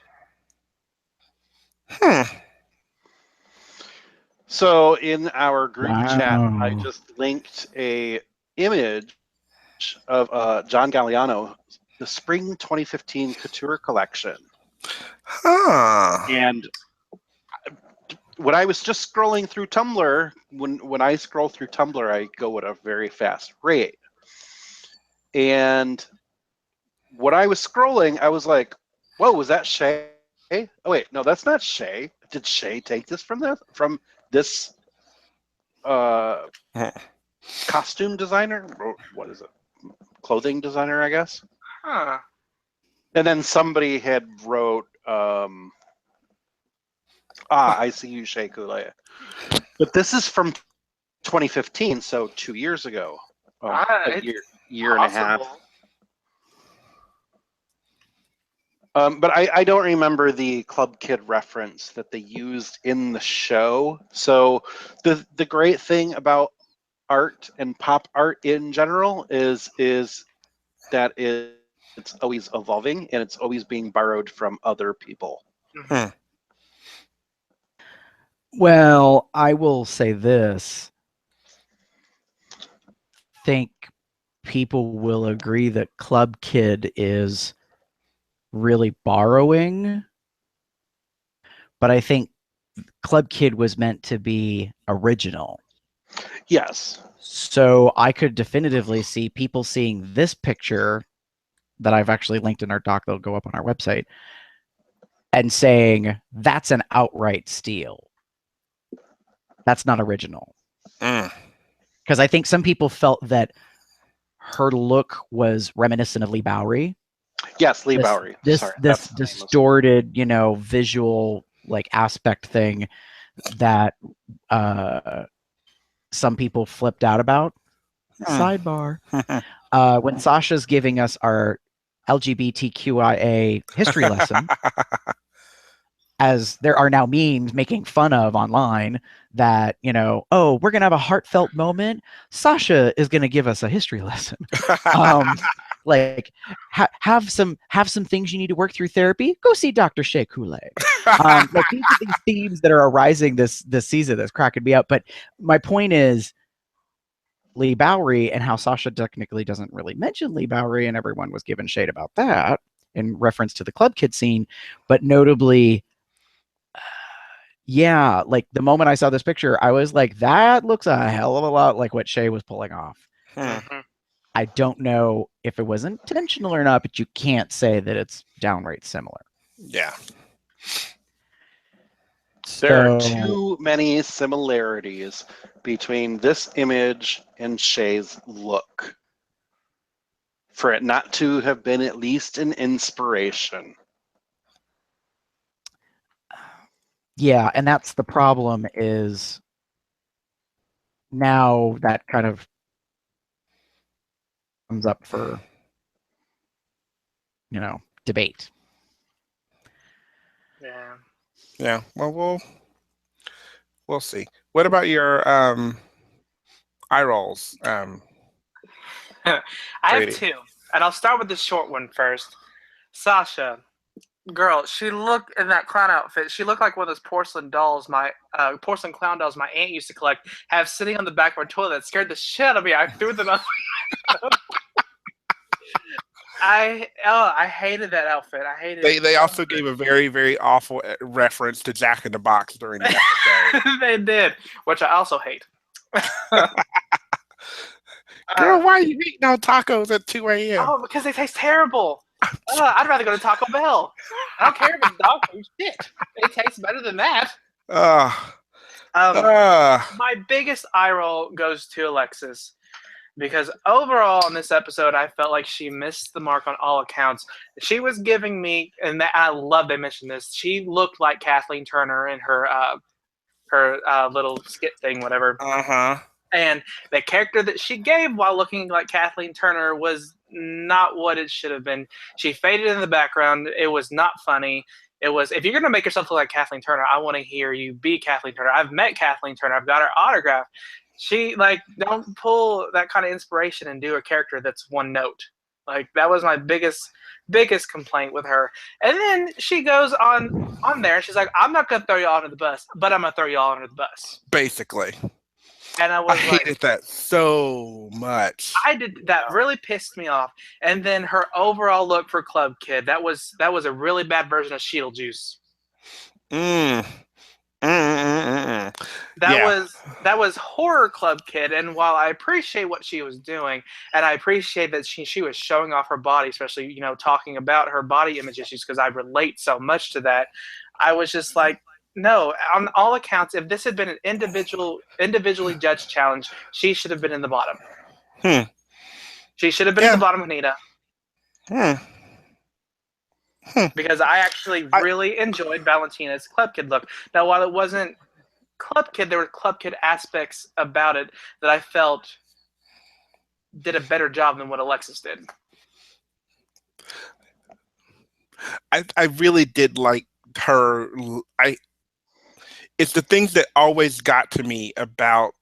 So in our group Wow. chat, I just linked a image of John Galliano, the spring 2015 couture collection. And when I was just scrolling through Tumblr, when I scroll through Tumblr, I go at a very fast rate. And when I was scrolling, I was like, whoa, was that Shay? Oh wait, no, that's not Shay. Did Shay take this from this costume designer? What is it? Clothing designer, I guess. Huh. And then somebody had wrote, I see you, Shay Coulee. But this is from 2015, so 2 years ago. A year and a half. But I don't remember the Club Kid reference that they used in the show. So the great thing about art and pop art in general is that it's always evolving and it's always being borrowed from other people. Well, I will say this. Think people will agree that Club Kid is really borrowing, but I think Club Kid was meant to be original. Yes. So I could definitively see people seeing this picture that I've actually linked in our doc that'll go up on our website and saying that's an outright steal. That's not original. Because I think some people felt that her look was reminiscent of Lee Bowery. Yes, Lee Bowery. This distorted, visual like aspect thing that some people flipped out about. Sidebar. When Sasha's giving us our LGBTQIA history lesson, as there are now memes making fun of online that, oh, we're going to have a heartfelt moment. Sasha is going to give us a history lesson. Like have some things you need to work through therapy. Go see Dr. Shea Coulee. Like these are these themes that are arising this season that's cracking me up. But my point is Lee Bowery and how Sasha technically doesn't really mention Lee Bowery, and everyone was given shade about that in reference to the club kid scene. But notably, yeah, like the moment I saw this picture, I was like, that looks a hell of a lot like what Shea was pulling off. I don't know if it was intentional or not, but you can't say that it's downright similar. Yeah. There are too many similarities between this image and Shay's look for it not to have been at least an inspiration. Yeah, and that's the problem, is now that kind of comes up for, debate. Yeah. Yeah. Well, we'll see. What about your eye rolls? I have Brady? 2, and I'll start with the short one first. Sasha, girl, she looked in that clown outfit. She looked like one of those porcelain dolls, porcelain clown dolls my aunt used to collect, have sitting on the back of her toilet. That scared the shit out of me. I threw them out. I hated that outfit. I hated it. They also gave a very, very awful reference to Jack in the Box during the episode. They did, which I also hate. Girl, why are you eating on tacos at 2 a.m.? Oh, because they taste terrible. I'd rather go to Taco Bell. I don't care if it's dog food. Shit, it tastes better than that. My biggest eye roll goes to Alexis, because overall in this episode, I felt like she missed the mark on all accounts. She was giving me, and I love they mentioned this, she looked like Kathleen Turner in her little skit thing, whatever. And the character that she gave while looking like Kathleen Turner was not what it should have been. She faded in the background. It was not funny. It was, if you're going to make yourself look like Kathleen Turner, I want to hear you be Kathleen Turner. I've met Kathleen Turner. I've got her autograph. She, don't pull that kind of inspiration and do a character that's one note. That was my biggest complaint with her. And then she goes on there and she's like, I'm not going to throw y'all under the bus, but I'm going to throw y'all under the bus. Basically. And I hated that so much. I did. That really pissed me off. And then her overall look for Club Kid, that was a really bad version of Beetlejuice. That was horror Club Kid. And while I appreciate what she was doing, and I appreciate that she was showing off her body, especially talking about her body image issues, because I relate so much to that, I was just like, no, on all accounts, if this had been an individually judged challenge, she should have been in the bottom. She should have been in the bottom, Anita. Because I actually really enjoyed Valentina's Club Kid look. Now, while it wasn't Club Kid, there were Club Kid aspects about it that I felt did a better job than what Alexis did. I really did like her. It's the things that always got to me about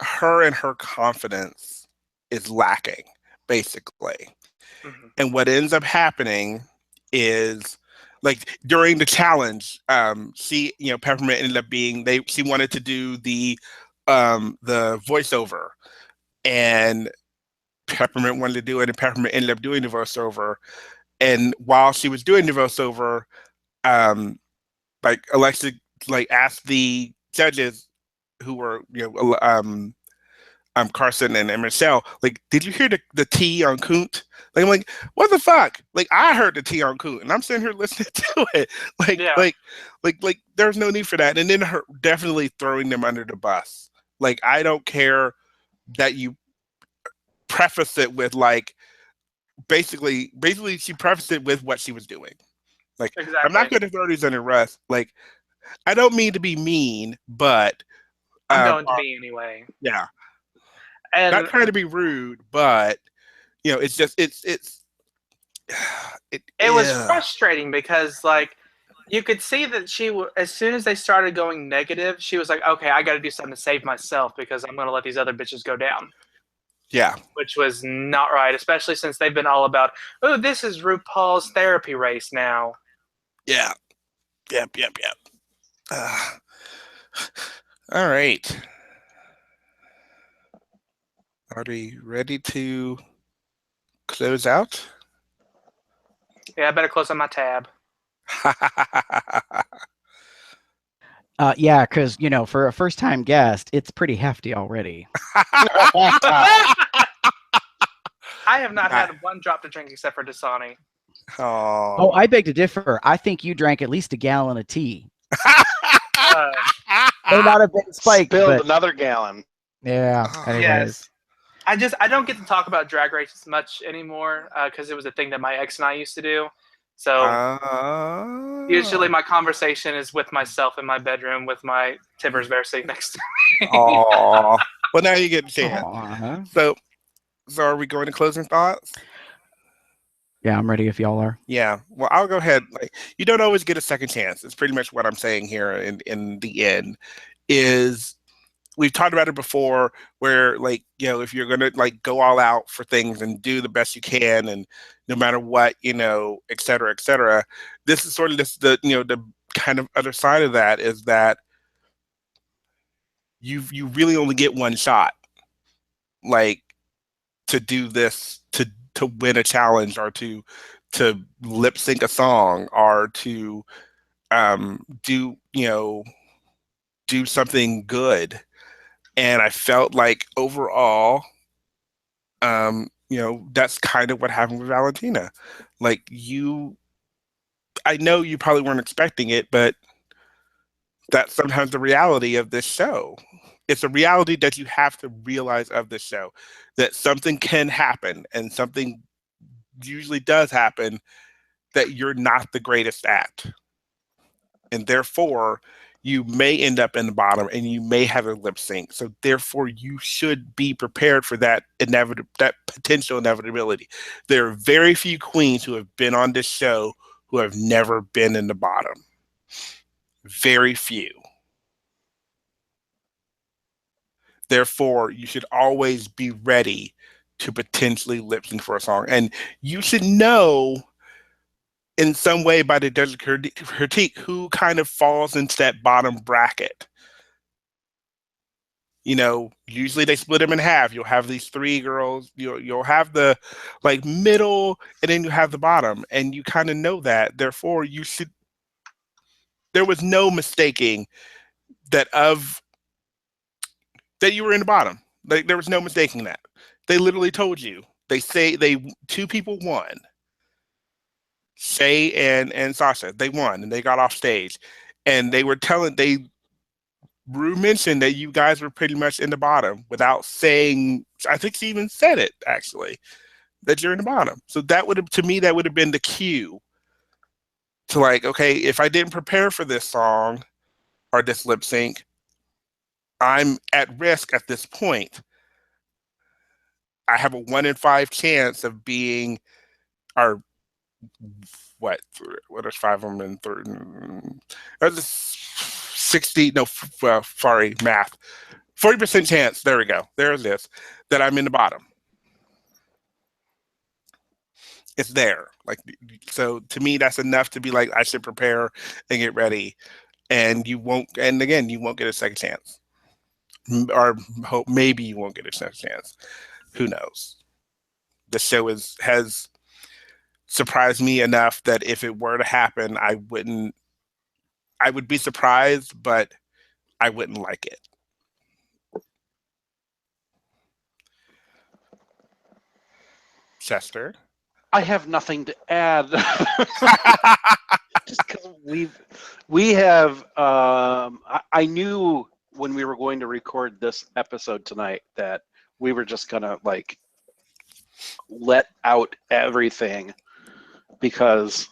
her, and her confidence is lacking, basically. And what ends up happening is, during the challenge, she, Peppermint ended up being, she wanted to do the voiceover, and Peppermint wanted to do it, and Peppermint ended up doing the voiceover. And while she was doing the voiceover, Alexa asked the judges, who were Carson and Michelle, did you hear the T on Coont? I'm like, what the fuck? I heard the T on Coont, and I'm sitting here listening to it. There's no need for that. And then her definitely throwing them under the bus. I don't care that you preface it with basically she prefaced it with what she was doing. Exactly. I'm not going to throw these under the bus. I don't mean to be mean, but I'm going to be anyway. Yeah. And not trying to be rude, but it's just it was frustrating because You could see that as soon as they started going negative, she was like, okay, I got to do something to save myself because I'm going to let these other bitches go down. Yeah. Which was not right, especially since they've been all about, oh, this is RuPaul's therapy race now. Yeah. Yep. All right. Are we ready to close out? Yeah, I better close on my tab. Yeah, because for a first-time guest, it's pretty hefty already. I have not had one drop to drink except for Dasani. Oh, I beg to differ. I think you drank at least a gallon of tea. May not have been spiked, Spilled but another gallon. yeah. Anyways, yes. I don't get to talk about Drag Race as much anymore because it was a thing that my ex and I used to do. So usually my conversation is with myself in my bedroom with my Timbers bear sitting next to me. Aww. Well, now you get a chance. Aww. So are we going to closing thoughts? Yeah, I'm ready if y'all are. Yeah. Well, I'll go ahead. Like, you don't always get a second chance. It's pretty much what I'm saying here in the end is we've talked about it before where like, if you're going to like go all out for things and do the best you can and no matter what, et cetera, this is sort of the kind of other side of that is that you really only get one shot, like to do this, to win a challenge or to lip sync a song or to do something good. And I felt like overall, that's kind of what happened with Valentina. Like I know you probably weren't expecting it, but that's sometimes the reality of this show. It's a reality that you have to realize of this show, that something can happen and something usually does happen that you're not the greatest at. And therefore, you may end up in the bottom and you may have a lip sync. So therefore, you should be prepared for that potential inevitability. There are very few queens who have been on this show who have never been in the bottom. Very few. Therefore, you should always be ready to potentially lip sync for a song. And you should know in some way by the judge's critique who kind of falls into that bottom bracket. Usually they split them in half. You'll have these three girls, you'll have the like middle, and then you have the bottom, and you kind of know that. Therefore, there was no mistaking that you were in the bottom. Like there was no mistaking that. They literally told you. They say two people won. Shay and Sasha, they won and they got off stage, and Rue mentioned that you guys were pretty much in the bottom without saying. I think she even said it actually, that you're in the bottom. So that would have been the cue to like, okay, if I didn't prepare for this song or this lip sync, I'm at risk at this point. I have a 1 in 5 chance of being, or what is 5 of them in third? That's 60. No, sorry, math. 40% chance. There we go. There it is. That I'm in the bottom. It's there. Like, so to me, that's enough to be like, I should prepare and get ready. And you won't. And again, you won't get a second chance. Or hope maybe you won't get a second chance. Who knows? The show has surprised me enough that if it were to happen, I would be surprised, but I wouldn't like it. Chester? I have nothing to add. Just because we have, I knew when we were going to record this episode tonight that we were just gonna like let out everything because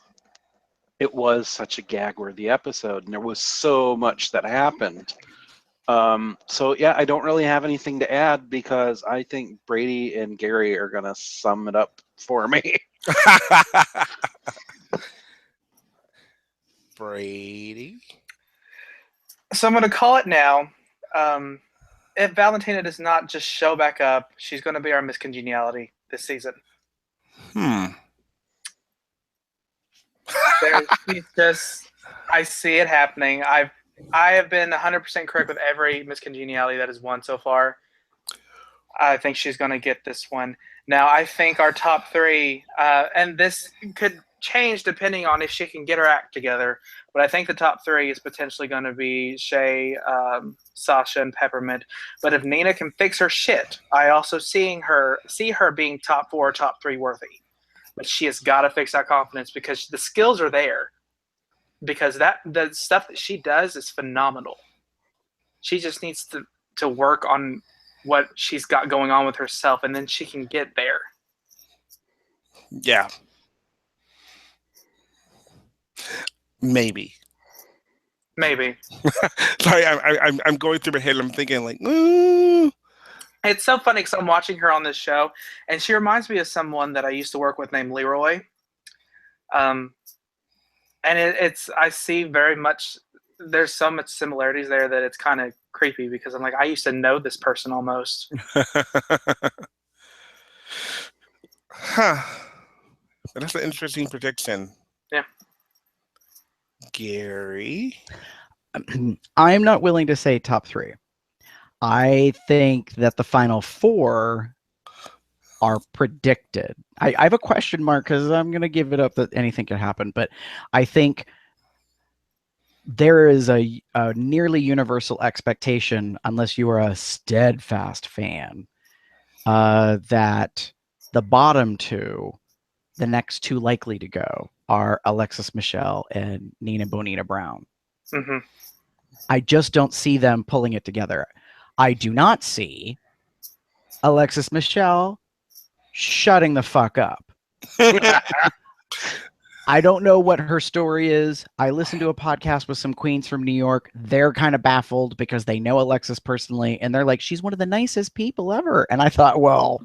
it was such a gag-worthy episode and there was so much that happened. So yeah, I don't really have anything to add because I think Brady and Gary are gonna sum it up for me. Brady. So I'm going to call it now. If Valentina does not just show back up, she's going to be our Miss Congeniality this season. I see it happening. I have been 100% correct with every Miss Congeniality that has won so far. I think she's going to get this one. Now, I think our top three, and this could change depending on if she can get her act together, but I think the top three is potentially going to be Shay, Sasha, and Peppermint. But if Nina can fix her shit, I also see her being top 4 or top 3 worthy. But she has got to fix that confidence because the skills are there. Because the stuff that she does is phenomenal. She just needs to work on what she's got going on with herself, and then she can get there. Yeah. Maybe. Sorry, I'm going through my head. I'm thinking like, ooh. It's so funny because I'm watching her on this show, and she reminds me of someone that I used to work with named Leroy. And I see very much. There's so much similarities there that it's kind of creepy because I'm like, I used to know this person almost. Huh. That's an interesting prediction. Yeah. Gary? I'm not willing to say top 3. I think that the final 4 are predicted. I have a question mark because I'm going to give it up that anything can happen, but I think there is a nearly universal expectation, unless you are a steadfast fan, that the bottom 2, the next 2 likely to go, are Alexis Michelle and Nina Bonina Brown. Mm-hmm. I just don't see them pulling it together. I do not see Alexis Michelle shutting the fuck up. I don't know what her story is. I listened to a podcast with some queens from New York. They're kind of baffled because they know Alexis personally, and they're like, she's one of the nicest people ever. And I thought, well,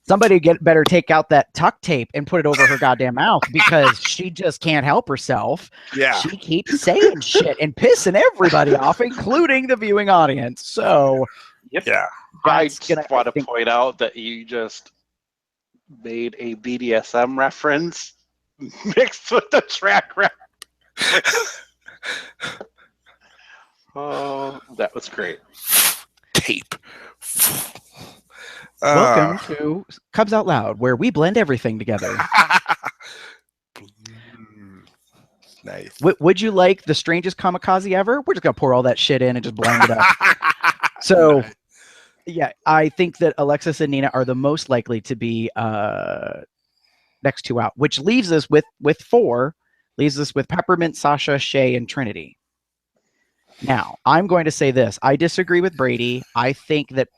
somebody better take out that tuck tape and put it over her goddamn mouth because she just can't help herself. Yeah. She keeps saying shit and pissing everybody off, including the viewing audience. So, yep. Yeah. I just want to point out that you just made a BDSM reference mixed with the track record. Oh, that was great. Tape. Welcome to Cubs Out Loud, where we blend everything together. Nice. Would you like the strangest kamikaze ever? We're just going to pour all that shit in and just blend it up. So, Nice. Yeah, I think that Alexis and Nina are the most likely to be next 2 out, which leaves us with 4, leaves us with Peppermint, Sasha, Shay, and Trinity. Now, I'm going to say this. I disagree with Brady. I think that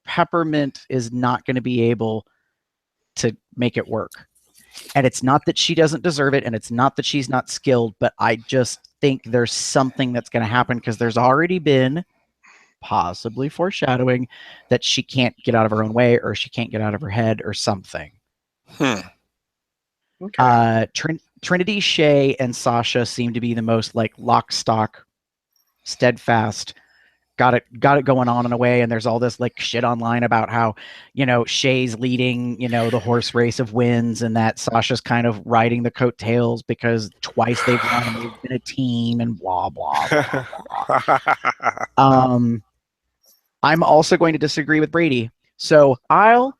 Peppermint is not going to be able to make it work. And it's not that she doesn't deserve it, and it's not that she's not skilled, but I just think there's something that's going to happen because there's already been possibly foreshadowing that she can't get out of her own way or she can't get out of her head or something. Okay. Trinity, Shay, and Sasha seem to be the most like lock, stock, steadfast, got it going on in a way. And there's all this like shit online about how, Shay's leading, the horse race of wins and that Sasha's kind of riding the coattails because twice they've won and they've been a team and blah, blah, blah, blah. I'm also going to disagree with Brady. So I'll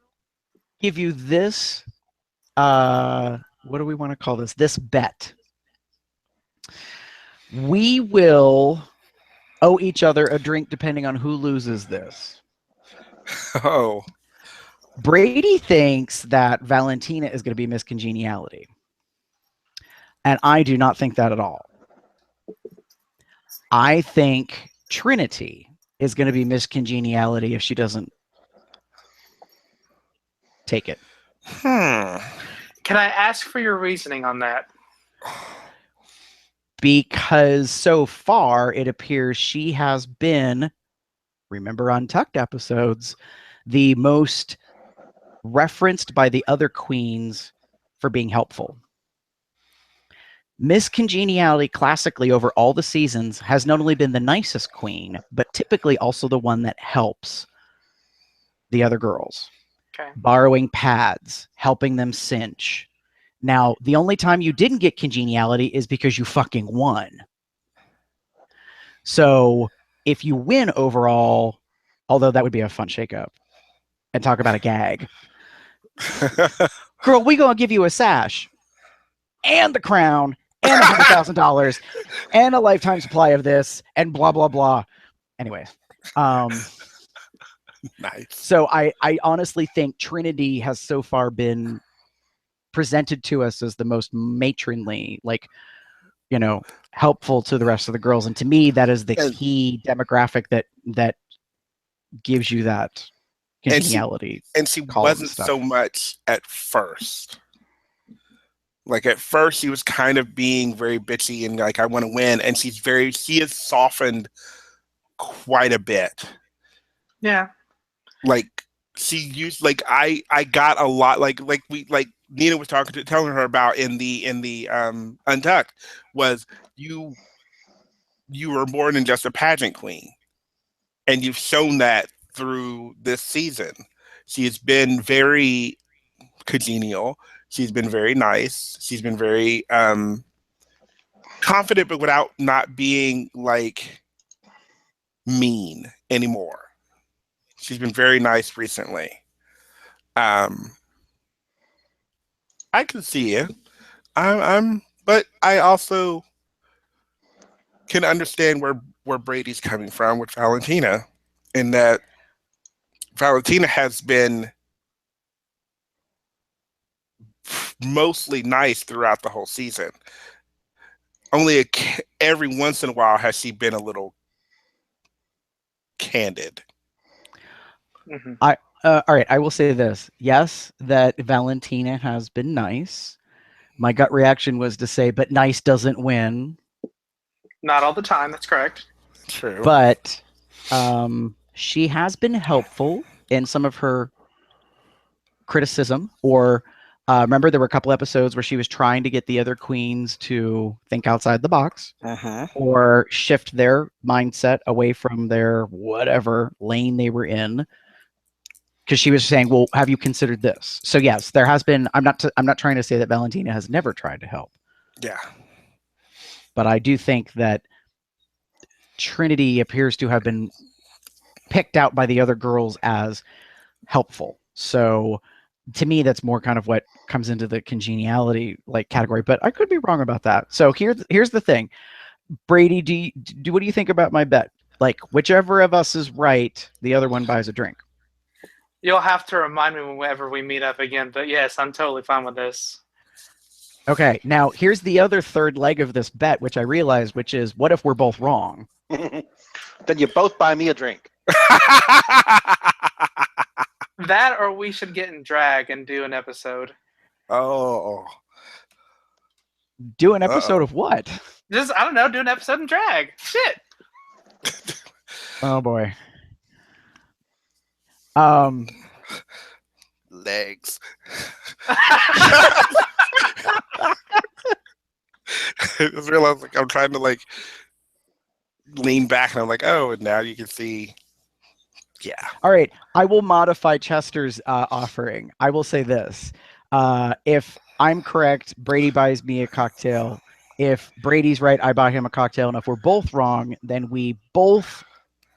give you this, what do we want to call this? This bet. We will owe each other a drink depending on who loses this. Oh. Brady thinks that Valentina is going to be Miss Congeniality. And I do not think that at all. I think Trinity is going to be Miss Congeniality if she doesn't take it. Can I ask for your reasoning on that? Because so far it appears she has been, remember Untucked episodes, the most referenced by the other queens for being helpful. Miss Congeniality classically over all the seasons has not only been the nicest queen, but typically also the one that helps the other girls. Okay. Borrowing pads, helping them cinch. Now, the only time you didn't get Congeniality is because you fucking won. So if you win overall, although that would be a fun shakeup, and talk about a gag. Girl, we gonna give you a sash and the crown and $100,000 and a lifetime supply of this and blah blah blah. Anyways, Nice. so I honestly think Trinity has so far been presented to us as the most matronly, like, you know, helpful to the rest of the girls, and to me that is the key demographic that gives you that congeniality. And she wasn't so much at first. Like at first she was kind of being very bitchy and like, I want to win, and she has softened quite a bit. Yeah. Like she used, like I got a lot, like Nina was telling her about in the Untucked, was you were more than just a pageant queen, and you've shown that through this season. She has been very congenial. She's been very nice. She's been very confident, but without not being like mean anymore. She's been very nice recently. I can see it. But I also can understand where Brady's coming from with Valentina, in that Valentina has been mostly nice throughout the whole season. Only every once in a while has she been a little candid. Mm-hmm. All right, I will say this. Yes, that Valentina has been nice. My gut reaction was to say, but nice doesn't win. Not all the time, that's correct. True. But she has been helpful in some of her criticism, or remember there were a couple episodes where she was trying to get the other queens to think outside the box, or shift their mindset away from their whatever lane they were in, because she was saying, well, have you considered this? So yes, there has been. I'm not trying to say that Valentina has never tried to help. Yeah. But I do think that Trinity appears to have been picked out by the other girls as helpful. So to me, that's more kind of what comes into the congeniality like category, but I could be wrong about that. So here's the thing. Brady, what do you think about my bet? Like, whichever of us is right, the other one buys a drink. You'll have to remind me whenever we meet up again, but yes, I'm totally fine with this. Okay, now here's the other third leg of this bet, which I realized, which is, what if we're both wrong? Then you both buy me a drink. That, or we should get in drag and do an episode. Oh. Do an episode of what? Just, I don't know, do an episode in drag. Shit. Oh boy. Legs. I just realized, like, I'm trying to like lean back, and I'm like, oh, and now you can see. Yeah. All right. I will modify Chester's offering. I will say this. If I'm correct, Brady buys me a cocktail. If Brady's right, I buy him a cocktail. And if we're both wrong, then we both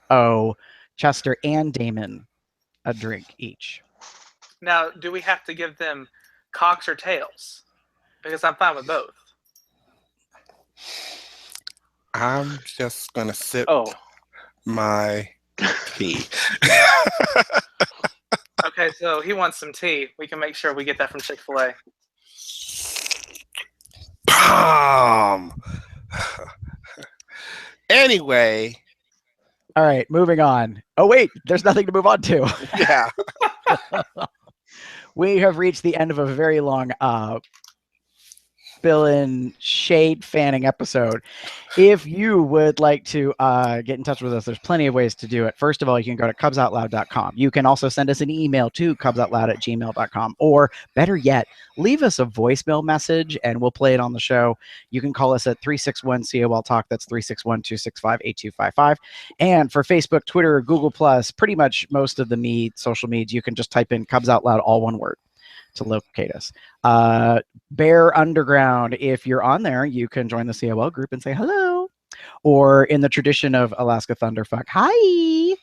owe Chester and Damon a drink each. Now, do we have to give them cocks or tails? Because I'm fine with both. I'm just going to sip my tea. Okay, so he wants some tea. We can make sure we get that from Chick-fil-A. Anyway. All right, moving on. Oh, wait, there's nothing to move on to. Yeah. We have reached the end of a very long fill-in shade fanning episode. If you would like to get in touch with us, there's plenty of ways to do it. First of all, you can go to cubsoutloud.com. You can also send us an email to cubsoutloud@gmail.com, or better yet, leave us a voicemail message and we'll play it on the show. You can call us at 361-COL Talk. That's 361-265-8255. And for Facebook, Twitter, Google+, pretty much most of the social medias, you can just type in Cubs Out Loud, all one word, to locate us. Bear Underground, if you're on there, you can join the COL group and say hello. Or in the tradition of Alaska Thunderfuck, hi.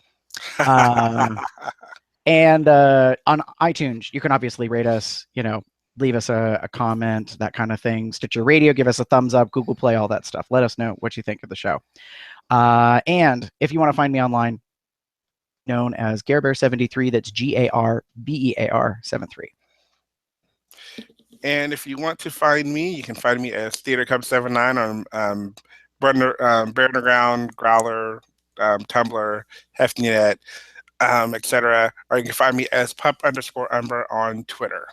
And on iTunes, you can obviously rate us, leave us a comment, that kind of thing. Stitcher Radio, give us a thumbs up, Google Play, all that stuff. Let us know what you think of the show. And if you want to find me online, known as GareBear73, that's GARBEAR73. And if you want to find me, you can find me as TheaterCub79 on Bear Underground, Growler, Tumblr, Heftynet, etc. Or you can find me as pup_umber on Twitter.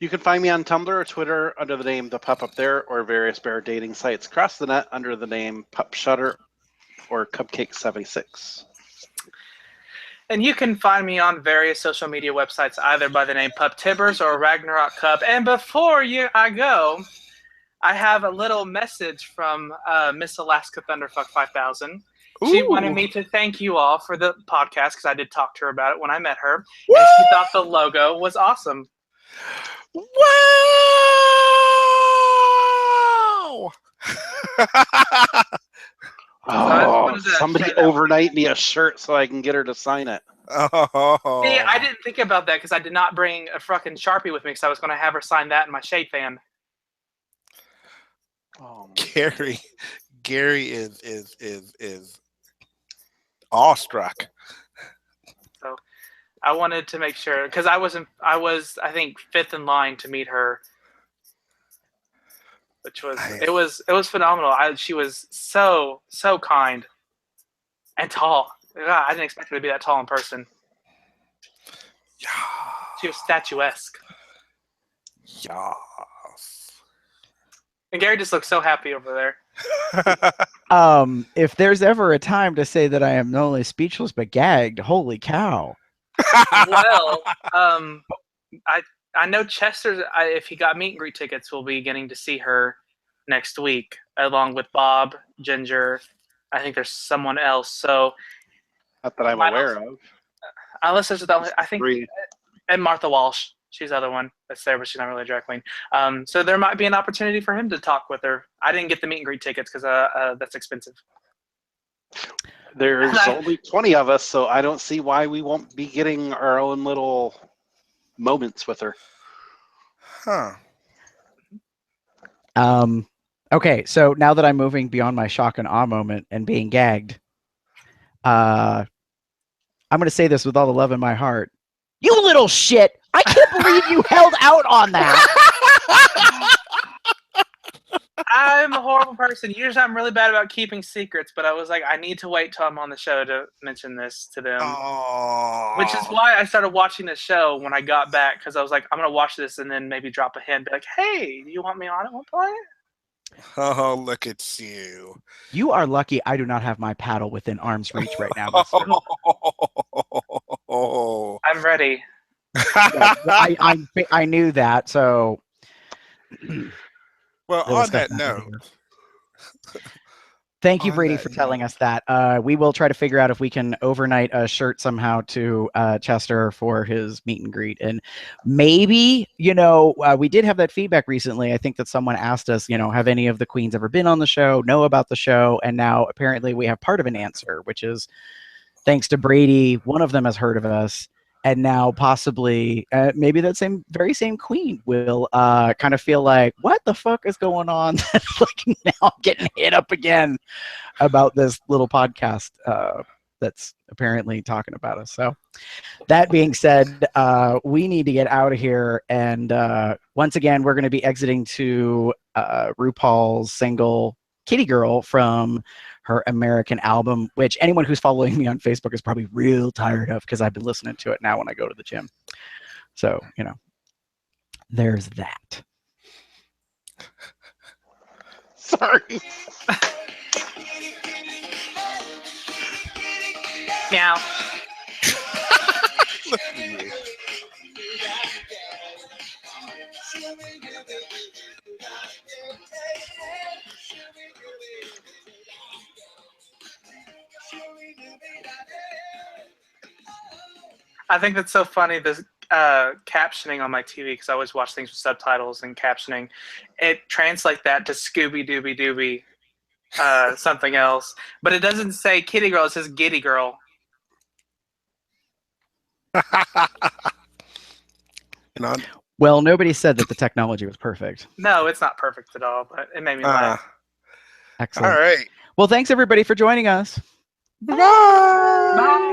You can find me on Tumblr or Twitter under the name The Pup Up There, or various bear dating sites across the net under the name Pup Shutter or Cupcake76. And you can find me on various social media websites, either by the name Pup Tibbers or Ragnarok Cup. And before I go, I have a little message from Miss Alaska Thunderfuck 5000. She wanted me to thank you all for the podcast, because I did talk to her about it when I met her. Woo! And she thought the logo was awesome. Wow! Oh, somebody overnight me a shirt so I can get her to sign it. Oh. See, I didn't think about that because I did not bring a fucking Sharpie with me, because I was going to have her sign that in my shade fan. Oh, Gary is awestruck. So I wanted to make sure, because I was I think 5th in line to meet her, which was Nice. it was phenomenal. She was so kind and tall. God, I didn't expect her to be that tall in person. Yeah. She was statuesque. Yes. And Gary just looked so happy over there. If there's ever a time to say that I am not only speechless but gagged, holy cow. Well, I know Chester, if he got meet and greet tickets, will be getting to see her next week, along with Bob, Ginger. I think there's someone else. So, not that I'm aware of. Unless there's I think, 3. and Martha Walsh. She's the other one that's there, but she's not really a drag queen. So there might be an opportunity for him to talk with her. I didn't get the meet and greet tickets because that's expensive. There's only 20 of us, so I don't see why we won't be getting our own little moments with her. Huh. Okay, so now that I'm moving beyond my shock and awe moment and being gagged, I'm going to say this with all the love in my heart. You little shit! I can't believe you held out on that! I'm a horrible person. Usually I'm really bad about keeping secrets, but I was like, I need to wait till I'm on the show to mention this to them. Oh. Which is why I started watching the show when I got back, because I was like, I'm going to watch this and then maybe drop a hint, be like, hey, do you want me on at one point? Oh, look at you. You are lucky I do not have my paddle within arm's reach right now. Oh. I'm ready. Yeah, I knew that, so... Well, on that note... Thank you, Brady, for telling us that. We will try to figure out if we can overnight a shirt somehow to Chester for his meet and greet. And maybe, we did have that feedback recently. I think that someone asked us, have any of the queens ever been on the show, know about the show? And now apparently we have part of an answer, which is thanks to Brady, one of them has heard of us. And now possibly maybe that very same queen will kind of feel like, what the fuck is going on? Like now I'm getting hit up again about this little podcast that's apparently talking about us. So that being said, we need to get out of here. And once again, we're going to be exiting to RuPaul's single Kitty Girl from her American album, which anyone who's following me on Facebook is probably real tired of because I've been listening to it now when I go to the gym. So, there's that. Sorry. Meow. Listen to you. I think that's so funny. This captioning on my TV, because I always watch things with subtitles and captioning. It translates that to Scooby Dooby Dooby something else, but it doesn't say Kitty Girl. It says Giddy Girl. And on, Well, nobody said that the technology was perfect. No, it's not perfect at all, but it made me laugh. all Excellent. right. Well, thanks everybody for joining us. Bye. Bye.